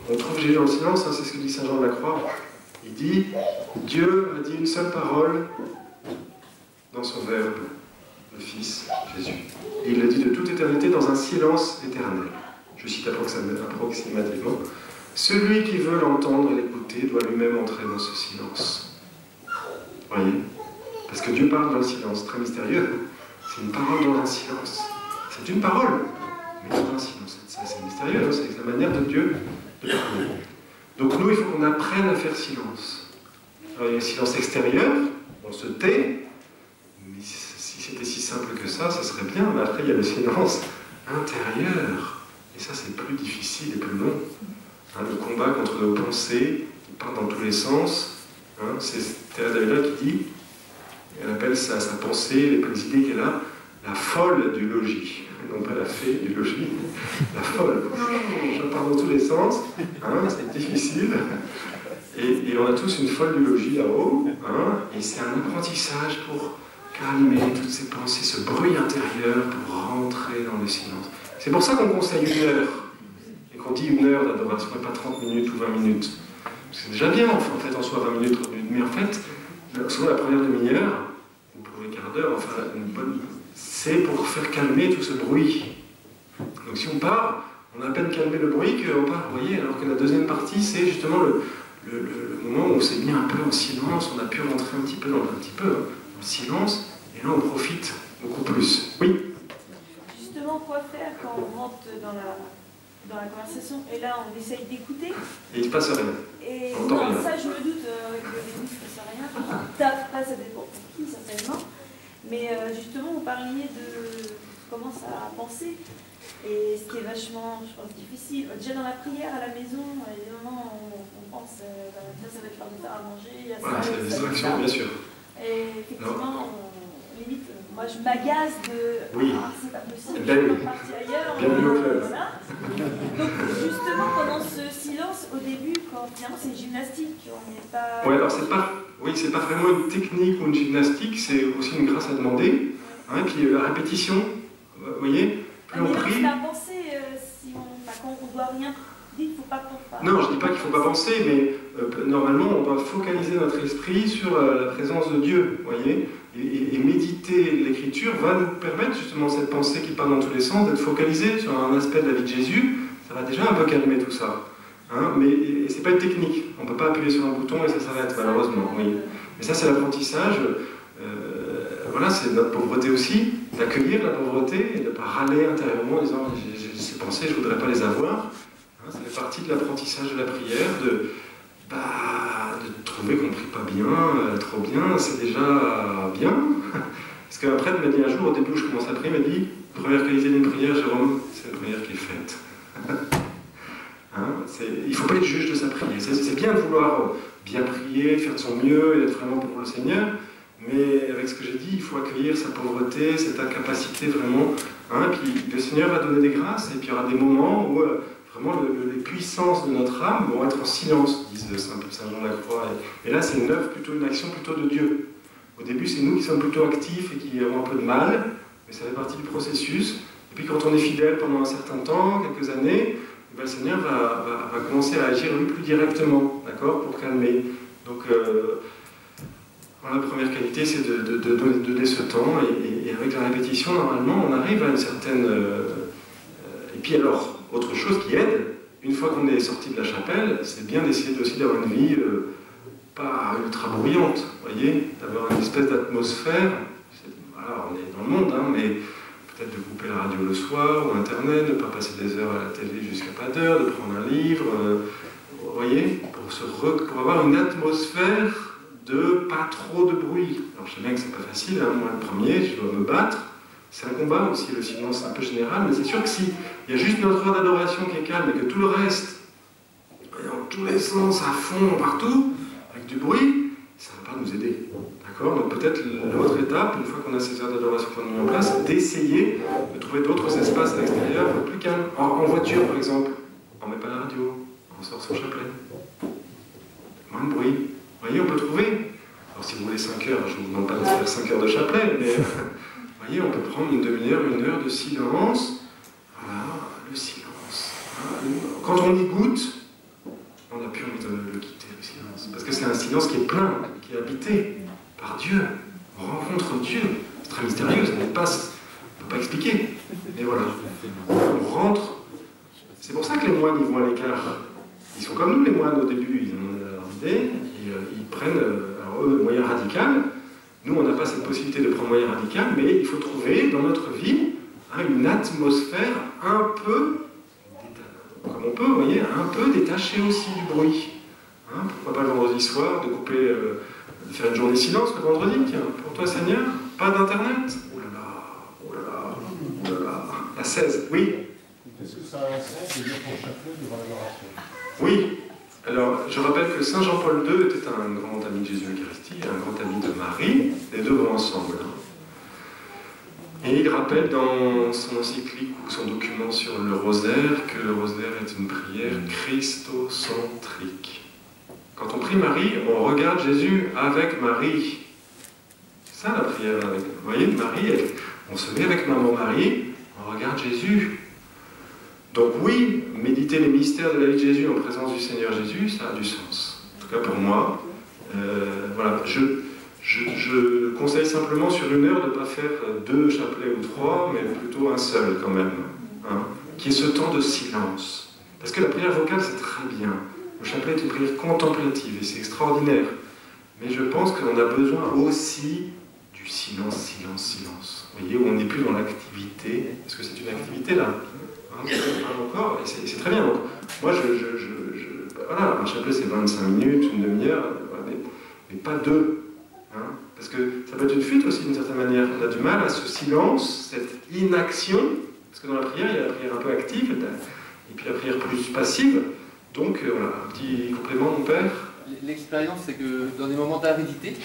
On trouve Jésus en silence, hein, c'est ce que dit Saint Jean de la Croix. Il dit, Dieu a dit une seule parole dans son Verbe, le Fils, Jésus. Et il le dit de toute éternité dans un silence éternel. Je cite approximativement. Celui qui veut l'entendre et l'écouter doit lui-même entrer dans ce silence. Voyez? Parce que Dieu parle dans le silence, très mystérieux. C'est une parole dans un silence. C'est une parole, mais dans un silence. C'est mystérieux, hein, c'est la manière de Dieu de parler. Donc nous, il faut qu'on apprenne à faire silence. Alors il y a le silence extérieur, on se tait, mais si c'était si simple que ça serait bien, mais après il y a le silence intérieur, et ça c'est plus difficile et plus long. Hein, le combat contre nos pensées, qui partent dans tous les sens, hein, c'est Thérèse d'Avila qui dit, elle appelle sa pensée, les idées qu'elle a, la folle du logis, non pas la fée du logis, la folle. Je parle dans tous les sens, hein, c'est difficile. Et on a tous une folle du logis là-haut, hein, et c'est un apprentissage pour calmer toutes ces pensées, ce bruit intérieur, pour rentrer dans le silence. C'est pour ça qu'on conseille 1 heure, et qu'on dit 1 heure d'adoration, et pas 30 minutes ou 20 minutes. C'est déjà bien, en fait, en soi 20 minutes, 30 minutes, mais en fait, souvent la première demi-heure, ou pour un quart d'heure, enfin, c'est pour faire calmer tout ce bruit. Donc si on part, on a à peine calmé le bruit qu'on part, vous voyez, alors que la deuxième partie, c'est justement le moment où on s'est mis un peu en silence, on a pu rentrer un petit peu dans le silence, et là on profite beaucoup plus. Oui? Justement, quoi faire quand on rentre dans la conversation et là on essaye d'écouter? Et il ne se passe rien. Et on non, rien. Ça je me doute que il ne se passe rien. Après, ça dépend pour qui, certainement. Mais justement, vous parliez de comment ça penser. Et ce qui est vachement, je pense, difficile. Déjà dans la prière à la maison, il y a des moments où on pense ça va être l'heure de faire à manger. Voilà, c'est la distraction, bien sûr. Et effectivement, limite, moi je m'agace de. Oui. Ah, c'est pas possible, Ben je oui. suis partie ailleurs. Bienvenue au club. Voilà. Donc justement, pendant ce silence, au début, quand finalement c'est une gymnastique, on n'est pas... Ouais, alors c'est pas vraiment une technique ou une gymnastique, c'est aussi une grâce à demander. Hein, et puis la répétition, vous voyez, plus on mais prie... c'est à penser, si quand on ne doit rien dire, il ne faut pas penser. Non, je ne dis pas qu'il ne faut pas penser, mais normalement, on doit focaliser notre esprit sur la présence de Dieu, vous voyez, et méditer l'Écriture va nous permettre justement cette pensée qui part dans tous les sens, d'être focalisé sur un aspect de la vie de Jésus. Ça va déjà un peu calmer tout ça. Hein, mais ce n'est pas une technique. On ne peut pas appuyer sur un bouton et ça s'arrête, malheureusement. Oui. Mais ça, c'est l'apprentissage. Voilà, c'est notre pauvreté aussi, d'accueillir la pauvreté et de ne pas râler intérieurement en disant j'ai ces pensées, je ne voudrais pas les avoir. Ça fait partie de l'apprentissage de la prière, de trouver qu'on ne prie pas bien, trop bien, c'est déjà bien. Parce qu'un prêtre m'a dit un jour, au début où je commence à prier, il m'a dit première qualité d'une prière, Jérôme, c'est la prière qui est faite. Hein, il ne faut pas être juge de sa prière. C'est bien de vouloir bien prier, faire de son mieux et d'être vraiment pour le Seigneur, mais avec ce que j'ai dit, il faut accueillir sa pauvreté, cette incapacité vraiment. Hein, et puis le Seigneur va donner des grâces, et puis il y aura des moments où vraiment les puissances de notre âme vont être en silence, disent Saint Jean de la Croix. Et là, c'est une œuvre, plutôt une action plutôt de Dieu. Au début, c'est nous qui sommes plutôt actifs et qui avons un peu de mal, mais ça fait partie du processus. Et puis quand on est fidèle pendant un certain temps, quelques années, le Seigneur va commencer à agir lui plus directement, d'accord, pour calmer. Donc, la première qualité, c'est de donner ce temps, et avec la répétition, normalement, on arrive à une certaine... et puis alors, autre chose qui aide, une fois qu'on est sorti de la chapelle, c'est bien d'essayer aussi d'avoir une vie pas ultra bruyante, vous voyez, d'avoir une espèce d'atmosphère. Voilà, on est dans le monde, hein, mais peut-être de couper la radio le soir ou Internet, de ne pas passer des heures à la télé jusqu'à pas d'heure, de prendre un livre, vous voyez, pour avoir une atmosphère de pas trop de bruit. Alors je sais bien que c'est pas facile, hein, moi le premier, je dois me battre. C'est un combat aussi, le silence un peu général, mais c'est sûr que si il y a juste notre heure d'adoration qui est calme et que tout le reste, dans tous les sens, à fond, partout, avec du bruit, ça ne va pas nous aider. D'accord ? Donc peut-être l'autre étape, une fois qu'on a ces heures d'adoration qu'on a mis en place, c'est d'essayer de trouver d'autres espaces à l'extérieur plus calmes. En voiture, par exemple, on ne met pas la radio, on sort son chapelet. Moins de bruit. Vous voyez, on peut trouver. Alors si vous voulez 5 heures, je ne vous demande pas de faire 5 heures de chapelet, mais... Vous voyez, on peut prendre une demi-heure, une heure de silence. Voilà, le silence. Quand on y goûte, on n'a plus envie de le quitter, le silence. Parce que c'est un silence qui est plein, qui est habité par Dieu. On rencontre Dieu. C'est très mystérieux, ça ne peut pas expliquer. Mais voilà, on rentre. C'est pour ça que les moines, ils vont à l'écart. Ils sont comme nous, les moines, au début. Ils ont leur idée, et ils prennent alors, eux, le moyen radical. Nous, on n'a pas cette possibilité de prendre moyen radical, mais il faut trouver dans notre vie une atmosphère un peu, comme on peut, vous voyez, un peu détachée aussi du bruit. Hein, pourquoi pas le vendredi soir, de couper, de faire une journée silence le vendredi, tiens, pour toi Seigneur, pas d'internet. Oh là là, oh là là, oh là là, à 16, oui. Est-ce que ça a un sens de dire ton chapelet devant l'adoration ? Oui. Alors, je rappelle que Saint Jean-Paul II était un grand ami de Jésus-Eucharistie, un grand ami de Marie, les deux vont ensemble. Et il rappelle dans son encyclique ou son document sur le rosaire que le rosaire est une prière christocentrique. Quand on prie Marie, on regarde Jésus avec Marie. C'est ça la prière. Vous voyez, Marie, on se met avec maman Marie, on regarde Jésus. Donc oui, méditer les mystères de la vie de Jésus en présence du Seigneur Jésus, ça a du sens. En tout cas pour moi. Voilà, je conseille simplement sur une heure de ne pas faire 2 chapelets ou 3, mais plutôt un seul quand même. Hein, qui est ce temps de silence. Parce que la prière vocale, c'est très bien. Le chapelet est une prière contemplative et c'est extraordinaire. Mais je pense qu'on a besoin aussi du silence, silence, silence. Vous voyez, où on n'est plus dans l'activité. Parce que c'est une activité là. Encore, et c'est très bien. Donc, moi, voilà, un chapelet c'est 25 minutes, une demi-heure, mais pas 2. Hein, parce que ça peut être une fuite aussi d'une certaine manière. On a du mal à ce silence, cette inaction, parce que dans la prière, il y a la prière un peu active, et puis la prière plus passive. Donc, voilà, un petit complément, mon père. l'expérience, c'est que dans des moments d'aridité,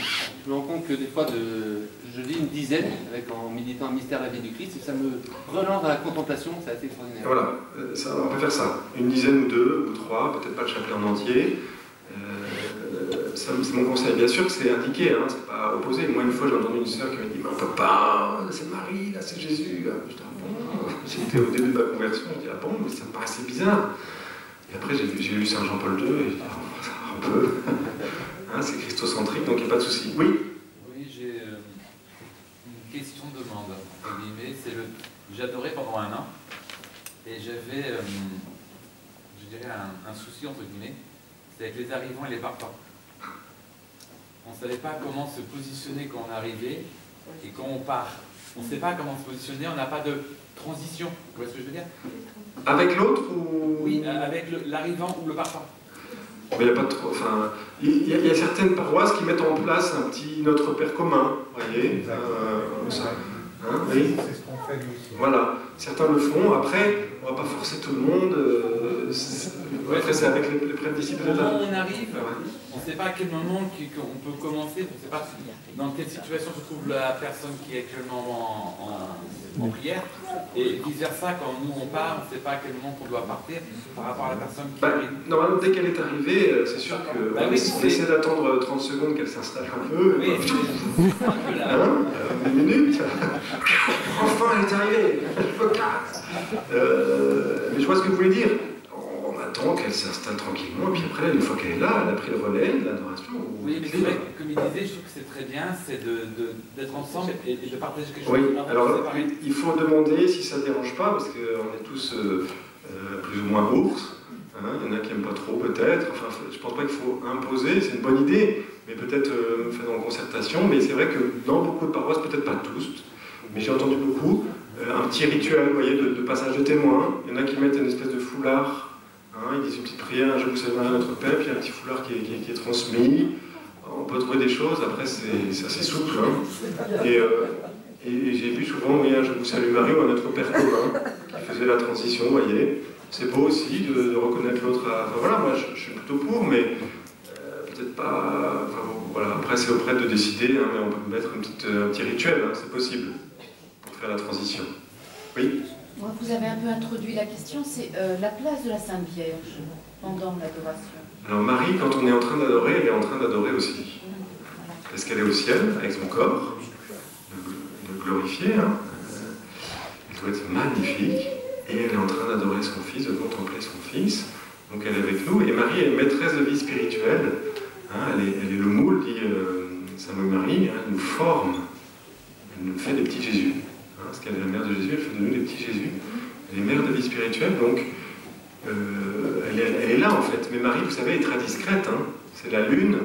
je me rends compte que des fois, je lis une dizaine en méditant un mystère de la vie du Christ, et ça me relance dans la contemplation, c'est assez extraordinaire. Voilà, on peut faire ça. Une dizaine ou deux, ou trois, peut-être pas le chapelet en entier. C'est mon conseil. Bien sûr que c'est indiqué, hein, c'est pas opposé. Moi, une fois, j'ai entendu une sœur qui m'a dit « Mais on peut pas, c'est Marie, là, c'est Jésus. » Je dis « Ah bon ?» J'étais au début de ma conversion, je dis « Ah bon, mais ça me paraissait bizarre. » Et après, j'ai lu Saint Jean-Paul II, et je dis « Ah, ça va un peu. » Hein, c'est christocentrique, donc il n'y a pas de souci. Oui. Oui, j'ai une question de demande, entre guillemets. J'adorais pendant 1 an, et j'avais, je dirais, un souci, entre guillemets, c'est avec les arrivants et les partants. On ne savait pas comment se positionner quand on arrivait, et quand on part. On ne sait pas comment se positionner, on n'a pas de transition. Vous voyez ce que je veux dire? Avec l'autre ou... Oui, avec l'arrivant ou le partant. Mais il n'y a pas de trop... Enfin, il y a certaines paroisses qui mettent en place un petit Notre Père commun, vous voyez, ça. Hein, oui. C'est ce qu'on fait nous aussi. Voilà, certains le font. Après, on ne va pas forcer tout le monde. Après, c'est avec les prêtres disciples. Au moment où on arrive, on ne sait pas à quel moment on peut commencer, on ne sait pas dans quelle situation se trouve la personne qui est actuellement en prière, et vice-versa, quand nous on part, on ne sait pas à quel moment on doit partir par rapport à la personne qui arrive. Normalement, dès qu'elle est arrivée, c'est sûr que on essaie d'attendre 30 secondes qu'elle s'installe un peu. Oui, Une minute. Enfin, elle est arrivée. Je me casse. Mais je vois ce que vous voulez dire. On attend qu'elle s'installe tranquillement, et puis après, une fois qu'elle est là, elle a pris le relais de l'adoration. Oui, mais c'est vrai, comme il disait, je trouve que c'est très bien, c'est d'être ensemble et de partager quelque chose. Oui, alors il faut demander si ça ne dérange pas, parce qu'on est tous plus ou moins ours. Hein, il y en a qui n'aiment pas trop, peut-être. Enfin, je ne pense pas qu'il faut imposer, c'est une bonne idée, mais peut-être faire en concertation. Mais c'est vrai que dans beaucoup de paroisses, peut-être pas tous, mais j'ai entendu beaucoup, un petit rituel, vous voyez, de passage de témoin. Il y en a qui mettent une espèce de foulard. Hein, ils disent une petite prière, je vous salue Marie notre Père, puis il y a un petit foulard qui est transmis. On peut trouver des choses, après c'est assez souple. Hein. Et j'ai vu souvent, oui, je vous salue Marie ou un Notre Père commun, qui faisait la transition, vous voyez. C'est beau aussi de reconnaître l'autre. Enfin voilà, moi je suis plutôt pour, mais peut-être pas. Enfin, voilà. Après c'est au prêtre de décider, hein, mais on peut mettre un petit rituel, hein, c'est possible, pour faire la transition. Oui. Moi, vous avez un peu introduit la question, c'est la place de la Sainte Vierge pendant l'adoration. Alors Marie, quand on est en train d'adorer, elle est en train d'adorer aussi. Parce qu'elle est au ciel, avec son corps, de glorifier. Hein. Elle doit être magnifique. Et elle est en train d'adorer son Fils, de contempler son Fils. Donc elle est avec nous. Et Marie est maîtresse de vie spirituelle. Hein, elle est le moule, dit Saint Louis-Marie. Hein, elle nous forme. Elle nous fait des petits Jésus. Parce qu'elle est la mère de Jésus, elle fait de nous des petits Jésus. Elle est mère de vie spirituelle, donc elle est là en fait. Mais Marie, vous savez, est très discrète. Hein. C'est la lune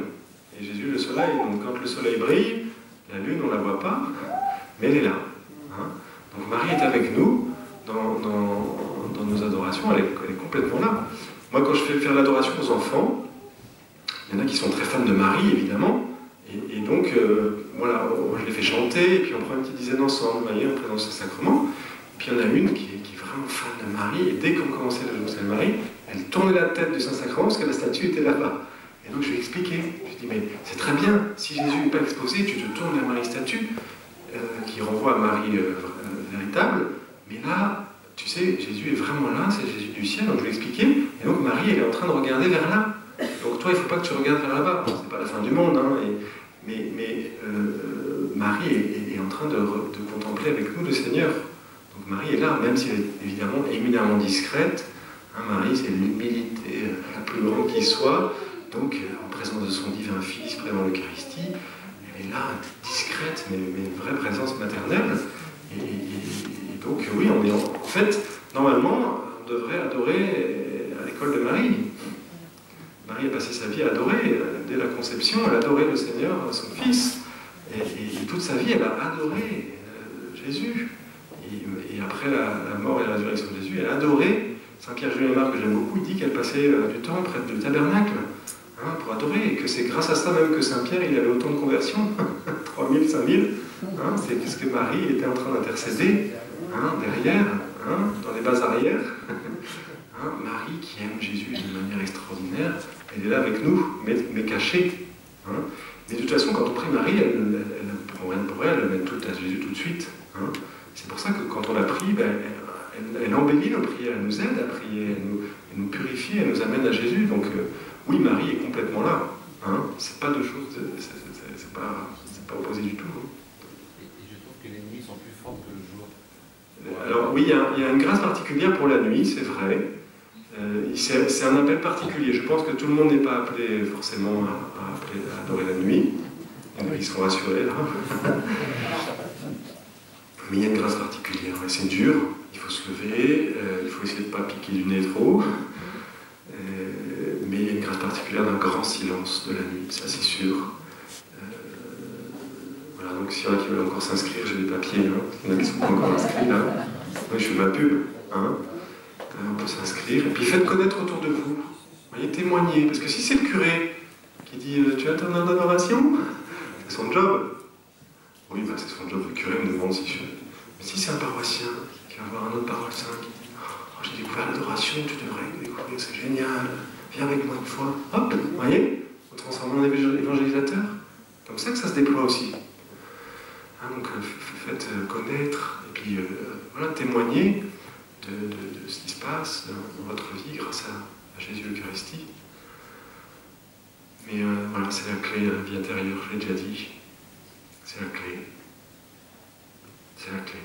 et Jésus le soleil. Donc quand le soleil brille, la lune on ne la voit pas, mais elle est là. Hein. Donc Marie est avec nous dans nos adorations, elle est complètement là. Moi quand je fais faire l'adoration aux enfants, il y en a qui sont très fans de Marie évidemment. Et donc, voilà, je les fais chanter, et puis on prend une petite dizaine ensemble, vous voyez, on présente ce sacrement. Et puis il y en a une qui est vraiment fan de Marie, et dès qu'on commençait le jour de Marie, elle tournait la tête du Saint-Sacrement parce que la statue était là-bas. Et donc je lui ai expliqué, je lui ai dit, mais c'est très bien, si Jésus n'est pas exposé, tu te tournes vers Marie-Statue, qui renvoie à Marie véritable, mais là, tu sais, Jésus est vraiment là, c'est Jésus du ciel, donc je lui ai expliqué, et donc Marie, elle est en train de regarder vers là. Donc toi, il ne faut pas que tu regardes vers là-bas, c'est pas la fin du monde, hein, mais Marie est en train de contempler avec nous le Seigneur. Donc Marie est là, même si elle est évidemment éminemment discrète. Hein, Marie, c'est l'humilité la plus grande qui soit. Donc, en présence de son divin Fils, présent l'Eucharistie, elle est là, discrète, mais une vraie présence maternelle. Et donc, oui, on est en fait, normalement, on devrait adorer à l'école de Marie. Marie a passé sa vie à adorer, dès la conception, elle adorait le Seigneur, son Fils, et toute sa vie, elle a adoré Jésus. Et après la mort et la résurrection de Jésus, elle a adoré. Saint Pierre Julien Marc, que j'aime beaucoup, il dit qu'elle passait du temps près du tabernacle, hein, pour adorer, et que c'est grâce à ça même que Saint Pierre, il avait autant de conversions, 3000, 5000, hein, c'est parce que Marie était en train d'intercéder, hein, derrière, hein, dans les bases arrières. Hein, Marie qui aime Jésus d'une manière extraordinaire, Elle est là avec nous, mais cachée. Hein. Mais de toute façon, quand on prie Marie, elle ne prend rien pour elle, elle amène tout à Jésus tout de suite. Hein. C'est pour ça que quand on la prie, ben, elle embellit nos prières, elle nous aide à prier, elle nous purifie, elle nous amène à Jésus. Donc oui, Marie est complètement là. Hein. C'est pas deux choses, c'est pas opposé du tout. Hein. Et je trouve que les nuits sont plus fortes que le jour. Alors oui, il y a une grâce particulière pour la nuit, c'est vrai. C'est un appel particulier. Je pense que tout le monde n'est pas appelé forcément à adorer la nuit. Ils sont rassurés là. Mais il y a une grâce particulière. C'est dur, il faut se lever, il faut essayer de ne pas piquer du nez trop. Mais il y a une grâce particulière d'un grand silence de la nuit, ça c'est sûr. Voilà, donc s'il y en a qui veulent encore s'inscrire, j'ai des papiers. Hein. Il y en a qui ne sont pas encore inscrits là. Moi je fais ma pub. Hein. On peut s'inscrire. Et puis faites connaître autour de vous. Voyez, témoignez. Parce que si c'est le curé qui dit tu as ton heure d'adoration, c'est son job. Oui, bah, c'est son job. Le curé me demande si je. Mais si c'est un paroissien qui va voir un autre paroissien qui dit oh, j'ai découvert l'adoration, tu devrais découvrir, c'est génial. Viens avec moi une fois. Hop, vous voyez, vous transformez en évangélisateur. Comme ça que ça se déploie aussi. Hein, donc faites connaître et puis voilà, témoignez de ce qui se passe dans votre vie grâce à Jésus l'Eucharistie. Mais voilà, c'est la clé de la vie intérieure, je l'ai déjà dit. C'est la clé. C'est la clé.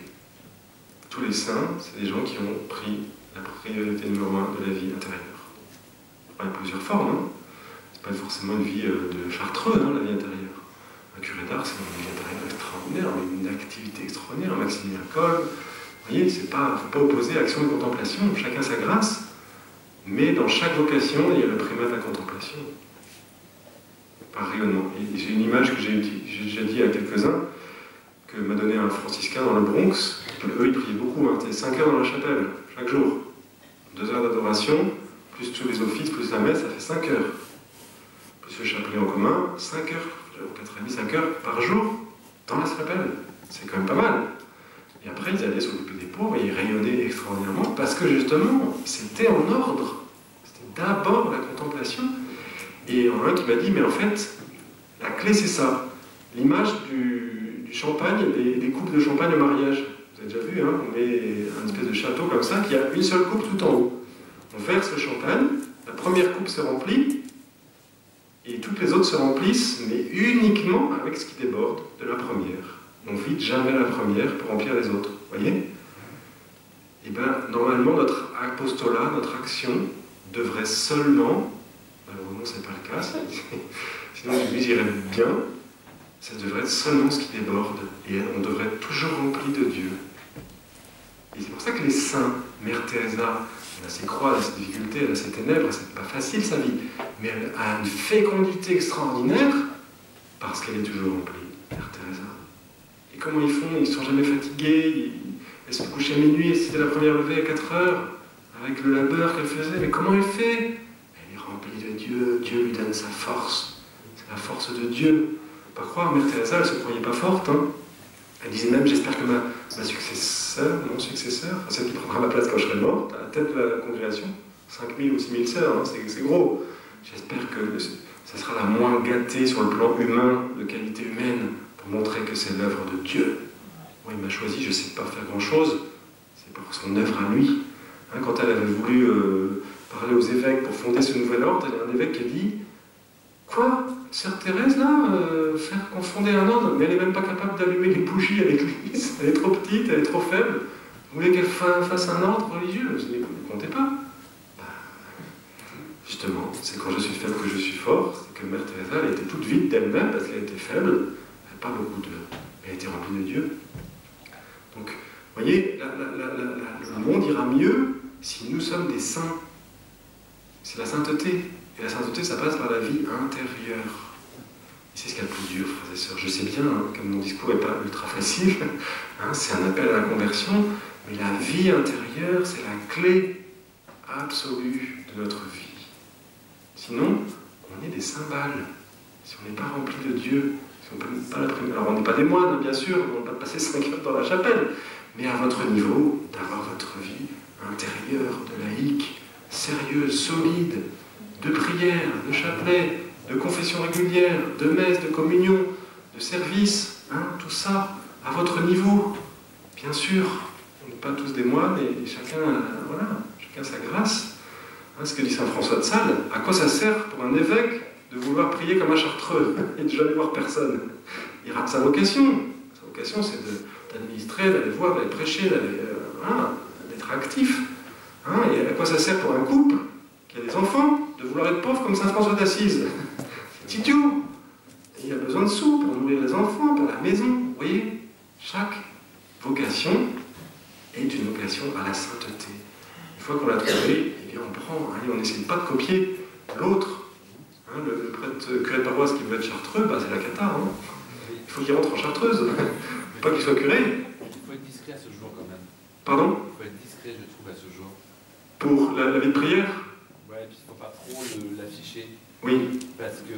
Tous les saints, c'est des gens qui ont pris la priorité numéro 1 de la vie intérieure. Il y a plusieurs formes, hein. C'est pas forcément une vie de chartreux, hein, la vie intérieure. Un curé d'art, c'est une vie intérieure extraordinaire, une activité extraordinaire, un Maximilien Kolbe. Vous voyez, il ne faut pas opposer action et contemplation, chacun sa grâce, mais dans chaque vocation, il y a le primat de la contemplation. Par rayonnement. Et j'ai une image que j'ai déjà dit à quelques-uns, que m'a donné un franciscain dans le Bronx. Eux, ils priaient beaucoup, hein. C'était 5 heures dans la chapelle, chaque jour. 2 heures d'adoration, plus tous les offices, plus la messe, ça fait 5 heures. Plus le chapelet en commun, 5 heures, 4h30, 5 heures par jour, dans la chapelle. C'est quand même pas mal. Et après, ils allaient s'occuper des pauvres et ils rayonnaient extraordinairement parce que justement, c'était en ordre. C'était d'abord la contemplation. Et il y en a un qui m'a dit, mais en fait, la clé c'est ça. L'image du champagne, des coupes de champagne au mariage. Vous avez déjà vu, hein, on met un espèce de château comme ça qui a une seule coupe tout en haut. On verse le champagne, la première coupe se remplit, et toutes les autres se remplissent, mais uniquement avec ce qui déborde de la première. On vide jamais la première pour remplir les autres. Vous voyez? Et bien, normalement, notre apostolat, notre action, devrait seulement, malheureusement, ce n'est pas le cas, sinon l'Église irait bien, ça devrait être seulement ce qui déborde, et on devrait être toujours rempli de Dieu. Et c'est pour ça que les saints, Mère Teresa, elle a ses croix, elle a ses difficultés, elle a ses ténèbres, c'est pas facile sa vie, mais elle a une fécondité extraordinaire, parce qu'elle est toujours remplie, Mère Teresa. Et comment ils font? Ils ne sont jamais fatigués, elle se couche à minuit, et c'était la première levée à 4 heures, avec le labeur qu'elle faisait, mais comment elle fait? Elle est remplie de Dieu, Dieu lui donne sa force, c'est la force de Dieu. Pas croire, Mère Teresa, elle ne se croyait pas forte, hein. Elle disait même, j'espère que ma successeur, mon successeur, celle qui prendra ma place quand je serai morte, à la tête de la congrégation, 5000 ou 6000 sœurs, hein, c'est gros. J'espère que ça sera la moins gâtée sur le plan humain, de qualité humaine, pour montrer que c'est l'œuvre de Dieu. Moi, il m'a choisi, je ne sais pas faire grand-chose, c'est pour son œuvre à lui. Hein, quand elle avait voulu parler aux évêques pour fonder ce nouvel ordre, il y a un évêque qui a dit « Quoi ? Sœur Thérèse, là, faire qu'on fondait un ordre, mais elle n'est même pas capable d'allumer les bougies à l'église, elle est trop petite, elle est trop faible. Vous voulez qu'elle fasse un ordre religieux? Vous ne comptez pas. Ben, justement, c'est quand je suis faible que je suis fort, c'est que Mère Teresa, elle était toute vide d'elle-même parce qu'elle était faible, elle n'a pas beaucoup de... Elle était remplie de Dieu. Donc, vous voyez, le monde ira mieux si nous sommes des saints. C'est la sainteté. Et la sainteté, ça passe par la vie intérieure. Et c'est ce qu'il y a de plus dur, frères et sœurs. Je sais bien hein, que mon discours n'est pas ultra facile, hein, c'est un appel à la conversion, mais la vie intérieure, c'est la clé absolue de notre vie. Sinon, on est des cymbales. Si on n'est pas rempli de Dieu, si on peut pas la prière. Alors on n'est pas des moines, hein, bien sûr, on ne va pas passer 5 heures dans la chapelle, mais à votre niveau, d'avoir votre vie intérieure, de laïque, sérieuse, solide, de prière, de chapelet, de confession régulière, de messe, de communion, de service, hein, tout ça à votre niveau. Bien sûr, on n'est pas tous des moines et chacun, voilà, chacun sa grâce. Hein, ce que dit saint François de Sales, à quoi ça sert pour un évêque de vouloir prier comme un chartreux et de jamais voir personne? Il rate sa vocation. Sa vocation, c'est d'administrer, d'aller voir, d'aller prêcher, d'être actif. Hein, et à quoi ça sert pour un couple qui a des enfants de vouloir être pauvre comme saint François d'Assise? C'est idiot. Et il a besoin de sous pour nourrir les enfants, pour la maison. Vous voyez, chaque vocation est une vocation à la sainteté. Une fois qu'on l'a trouvée, eh bien on prend, hein, et on n'essaie pas de copier l'autre. Hein, le prêtre curé de paroisse qui veut être chartreux, bah, c'est la cata. Hein. Il faut qu'il rentre en chartreuse, pas qu'il soit curé. Il faut être discret à ce jour quand même. Pardon? Il faut être discret, je trouve, à ce jour. Pour la vie de prière? Ouais, et puis il ne faut pas trop l'afficher. Oui. Parce que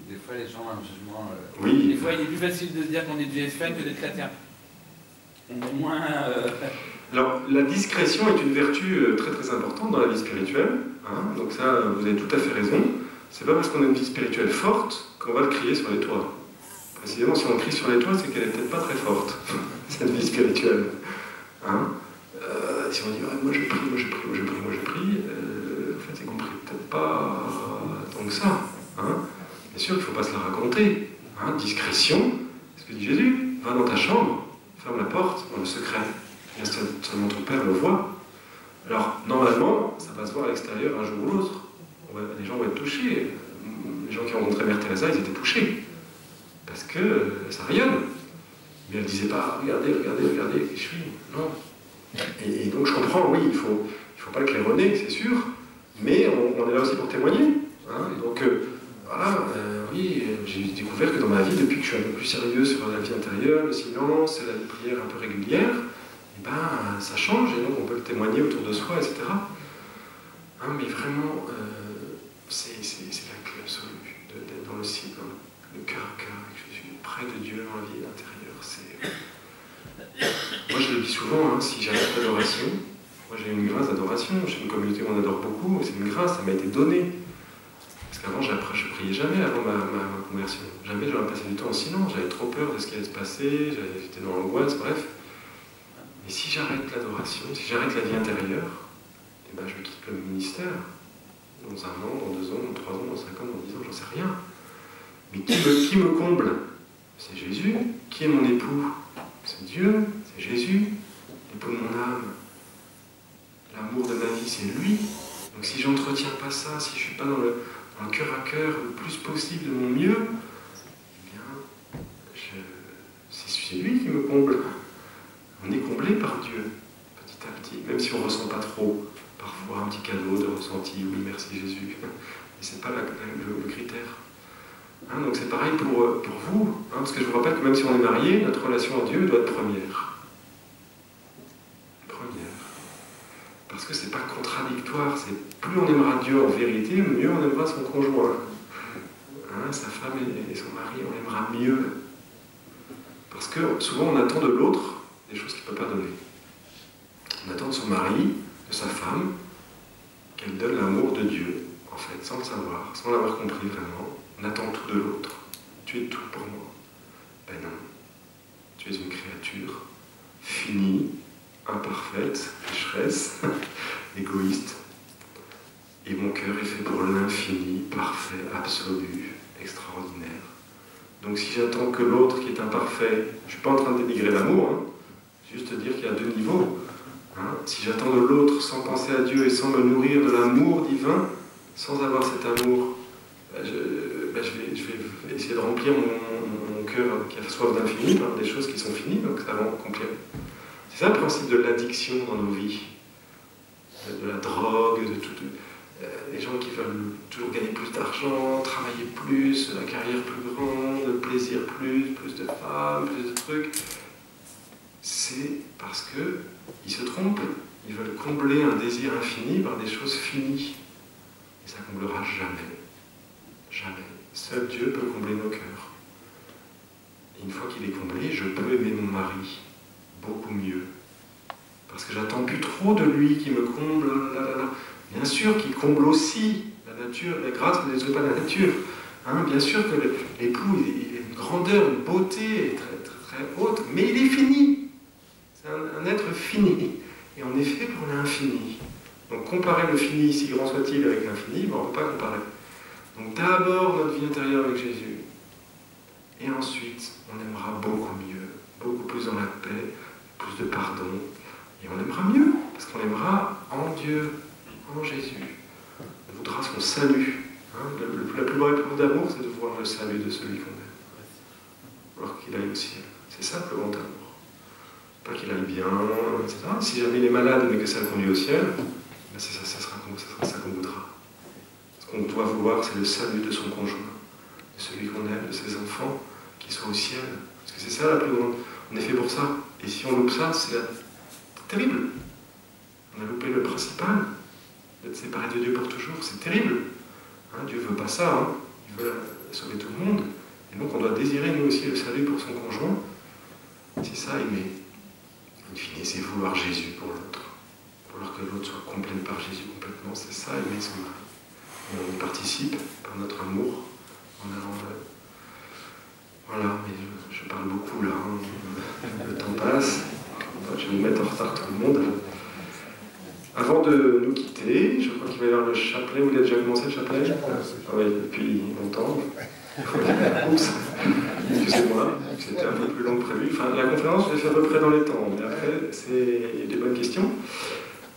des fois, les gens ont un jugement. Oui. Des fois, il est plus facile de se dire qu'on est du Espagne que d'être chrétien. On est moins. Alors, la discrétion est une vertu très très importante dans la vie spirituelle. Hein, donc ça, vous avez tout à fait raison. C'est pas parce qu'on a une vie spirituelle forte qu'on va le crier sur les toits. Précisément, si on crie sur les toits, c'est qu'elle est peut-être pas très forte, cette vie spirituelle. Hein, si on dit ouais, moi je prie, moi je prie, moi je prie, moi je prie, en fait c'est qu'on prie peut-être pas tant que ça. Hein. Bien sûr qu'il ne faut pas se la raconter. Hein. Discrétion, c'est ce que dit Jésus. Va dans ta chambre, ferme la porte dans le secret. Et seulement ton Père le voit. Alors, normalement, ça va se voir à l'extérieur un jour ou l'autre. Les gens vont être touchés. Les gens qui ont rencontré Mère Teresa, ils étaient touchés. Parce que ça rayonne. Mais elle ne disait pas, regardez, regardez, regardez, qui je suis. Non. Et donc je comprends, oui, il faut pas le claironner, c'est sûr. Mais on est là aussi pour témoigner. Hein. Et donc, voilà, oui, j'ai découvert que dans ma vie, depuis que je suis un peu plus sérieux sur la vie intérieure, le silence, la prière un peu régulière, et ben, ça change, et donc on peut le témoigner autour de soi, etc. Hein, mais vraiment, c'est la clé absolue d'être dans le ciel, le cœur à cœur avec Jésus, près de Dieu dans la vie intérieure. Moi, je le dis souvent, hein, si j'arrête l'adoration, moi j'ai une grâce d'adoration, j'ai une communauté où on adore beaucoup, c'est une grâce, ça m'a été donné. Parce qu'avant, je priais jamais avant ma conversion. Jamais j'aurais passé du temps en silence, j'avais trop peur de ce qui allait se passer, j'étais dans l'angoisse, bref. Et si j'arrête l'adoration, si j'arrête la vie intérieure, eh ben je quitte le ministère. Dans 1 an, dans 2 ans, dans 3 ans, dans 5 ans, dans 10 ans, j'en sais rien. Mais qui me comble? C'est Jésus. Qui est mon époux? C'est Dieu, c'est Jésus, l'époux de mon âme. L'amour de ma vie, c'est lui. Donc si j'entretiens pas ça, si je ne suis pas dans le cœur à cœur le plus possible de mon mieux, eh bien, c'est lui qui me comble. On est comblé par Dieu, petit à petit, même si on ne ressent pas trop. Parfois, un petit cadeau de ressenti, oui, merci Jésus. Mais ce n'est pas le critère. Hein, donc c'est pareil pour vous, hein, parce que je vous rappelle que même si on est marié, notre relation à Dieu doit être première. Première. Parce que c'est pas contradictoire, c'est plus on aimera Dieu en vérité, mieux on aimera son conjoint. Hein, sa femme et son mari, on aimera mieux. Parce que souvent on attend de l'autre des choses qu'il ne peut pas donner. On attend de son mari, de sa femme, qu'elle donne l'amour de Dieu, en fait, sans le savoir, sans l'avoir compris vraiment. On attend tout de l'autre. Tu es tout pour moi. Ben non. Tu es une créature finie, imparfaite, pécheresse, égoïste. Et mon cœur est fait pour l'infini, parfait, absolu, extraordinaire. Donc si j'attends que l'autre qui est imparfait, je ne suis pas en train de dénigrer l'amour, hein, juste dire qu'il y a 2 niveaux. Hein. Si j'attends de l'autre sans penser à Dieu et sans me nourrir de l'amour divin, sans avoir cet amour, je vais essayer de remplir mon cœur qui a soif d'infini par des choses qui sont finies, donc ça va complet. C'est ça le principe de l'addiction dans nos vies, de la drogue, de tout. Les gens qui veulent toujours gagner plus d'argent, travailler plus, la carrière plus grande, le plaisir plus de femmes, plus de trucs. C'est parce qu'ils se trompent. Ils veulent combler un désir infini par des choses finies. Et ça ne comblera jamais. Jamais. Seul Dieu peut combler nos cœurs. Et une fois qu'il est comblé, je peux aimer mon mari beaucoup mieux. Parce que j'attends plus trop de lui qui me comble. Bien sûr qu'il comble aussi la nature, la grâce ne détruit pas la nature. Hein, bien sûr que l'époux, il a une grandeur, une beauté très, très, très haute, mais il est fini. C'est un être fini. Et on est fait pour l'infini. Donc comparer le fini, si grand soit-il, avec l'infini, ben, on ne peut pas comparer. Donc d'abord notre vie intérieure avec Jésus. Et ensuite, on aimera beaucoup mieux, beaucoup plus dans la paix, plus de pardon. Et on aimera mieux, parce qu'on aimera en Dieu, en Jésus. On voudra son salut. Hein, la plus belle preuve d'amour, c'est de voir le salut de celui qu'on aime. Alors qu'il aille au ciel. C'est ça le grand amour. Pas qu'il aille bien, etc. Si jamais il est malade, mais que ça le conduit au ciel, ben ça sera ça qu'on voudra. Ce qu'on doit vouloir, c'est le salut de son conjoint, de celui qu'on aime, de ses enfants, qui sont au ciel. Parce que c'est ça la plus grande. On est fait pour ça. Et si on loupe ça, c'est terrible. On a loupé le principal, d'être séparé de Dieu pour toujours. C'est terrible. Hein, Dieu ne veut pas ça. Hein. Il veut sauver tout le monde. Et donc on doit désirer nous aussi le salut pour son conjoint. C'est ça, aimer. In fine, c'est vouloir Jésus pour l'autre. Vouloir que l'autre soit complet par Jésus complètement. C'est ça, aimer son mari. Et on y participe par notre amour en allant. Voilà, mais je parle beaucoup là. Hein. Le temps passe. Je vais vous mettre en retard tout le monde. Avant de nous quitter, je crois qu'il va y avoir le chapelet. Vous l'avez déjà commencé le chapelet? Ah oui, depuis longtemps. Oups, excusez-moi, c'était un peu plus long que prévu. Enfin, la conférence, je l'ai fait à peu près dans les temps, mais après, il y a des bonnes questions.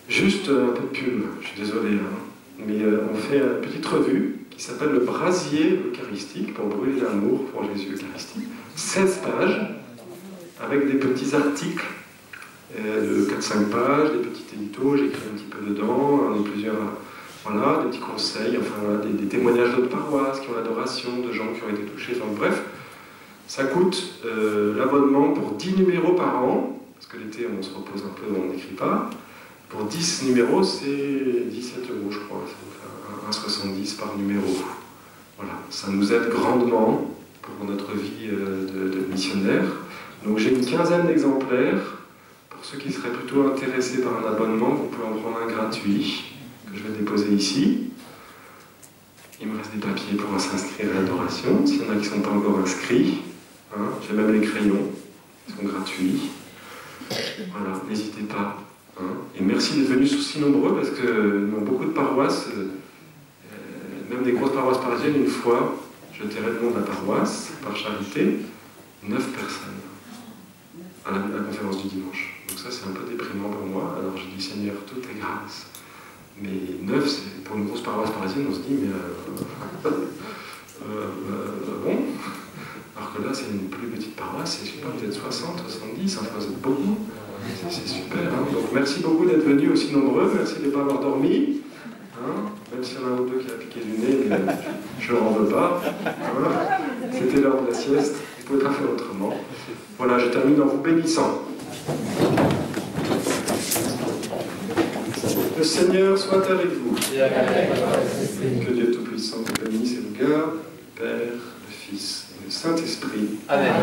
Juste un peu de pub, je suis désolé, hein. Mais on fait une petite revue qui s'appelle le brasier eucharistique pour brûler l'amour pour Jésus eucharistique. 16 pages, avec des petits articles de 4-5 pages, des petits éditos, j'écris un petit peu dedans, plusieurs. Voilà, des petits conseils, enfin voilà, des témoignages d'autres paroisses qui ont l'adoration, de gens qui ont été touchés, enfin bref. Ça coûte l'abonnement pour 10 numéros par an, parce que l'été on se repose un peu, on n'écrit pas. Pour 10 numéros, c'est 17 €, je crois, ça nous fait 1,70 par numéro. Voilà, ça nous aide grandement pour notre vie de missionnaire. Donc j'ai une quinzaine d'exemplaires. Pour ceux qui seraient plutôt intéressés par un abonnement, vous pouvez en prendre un gratuit, que je vais déposer ici. Il me reste des papiers pour s'inscrire à l'adoration, s'il y en a qui ne sont pas encore inscrits. Hein, j'ai même les crayons, ils sont gratuits. Voilà, n'hésitez pas. Hein. Et merci d'être venus aussi nombreux, parce que dans beaucoup de paroisses, même des grosses paroisses parisiennes, une fois, je tairai le nom de la paroisse, par charité, 9 personnes à la conférence du dimanche. Donc ça, c'est un peu déprimant pour moi. Alors je dis, Seigneur, tout est grâce. Mais 9, c'est pour une grosse paroisse parisienne, on se dit, mais bon. Alors que là, c'est une plus petite paroisse, c'est super, peut-être 60, 70, enfin, vous êtes beaucoup. C'est super. Hein. Donc merci beaucoup d'être venus aussi nombreux, merci de ne pas avoir dormi. Hein. Même s'il y en a un ou deux qui a piqué du nez, mais je ne leur en veux pas. Hein. C'était l'heure de la sieste, vous ne pouvez pas faire autrement. Voilà, je termine en vous bénissant. Le Seigneur soit avec vous. Que Dieu Tout-Puissant vous bénisse et vous garde, le Père, le Fils et le Saint-Esprit. Amen.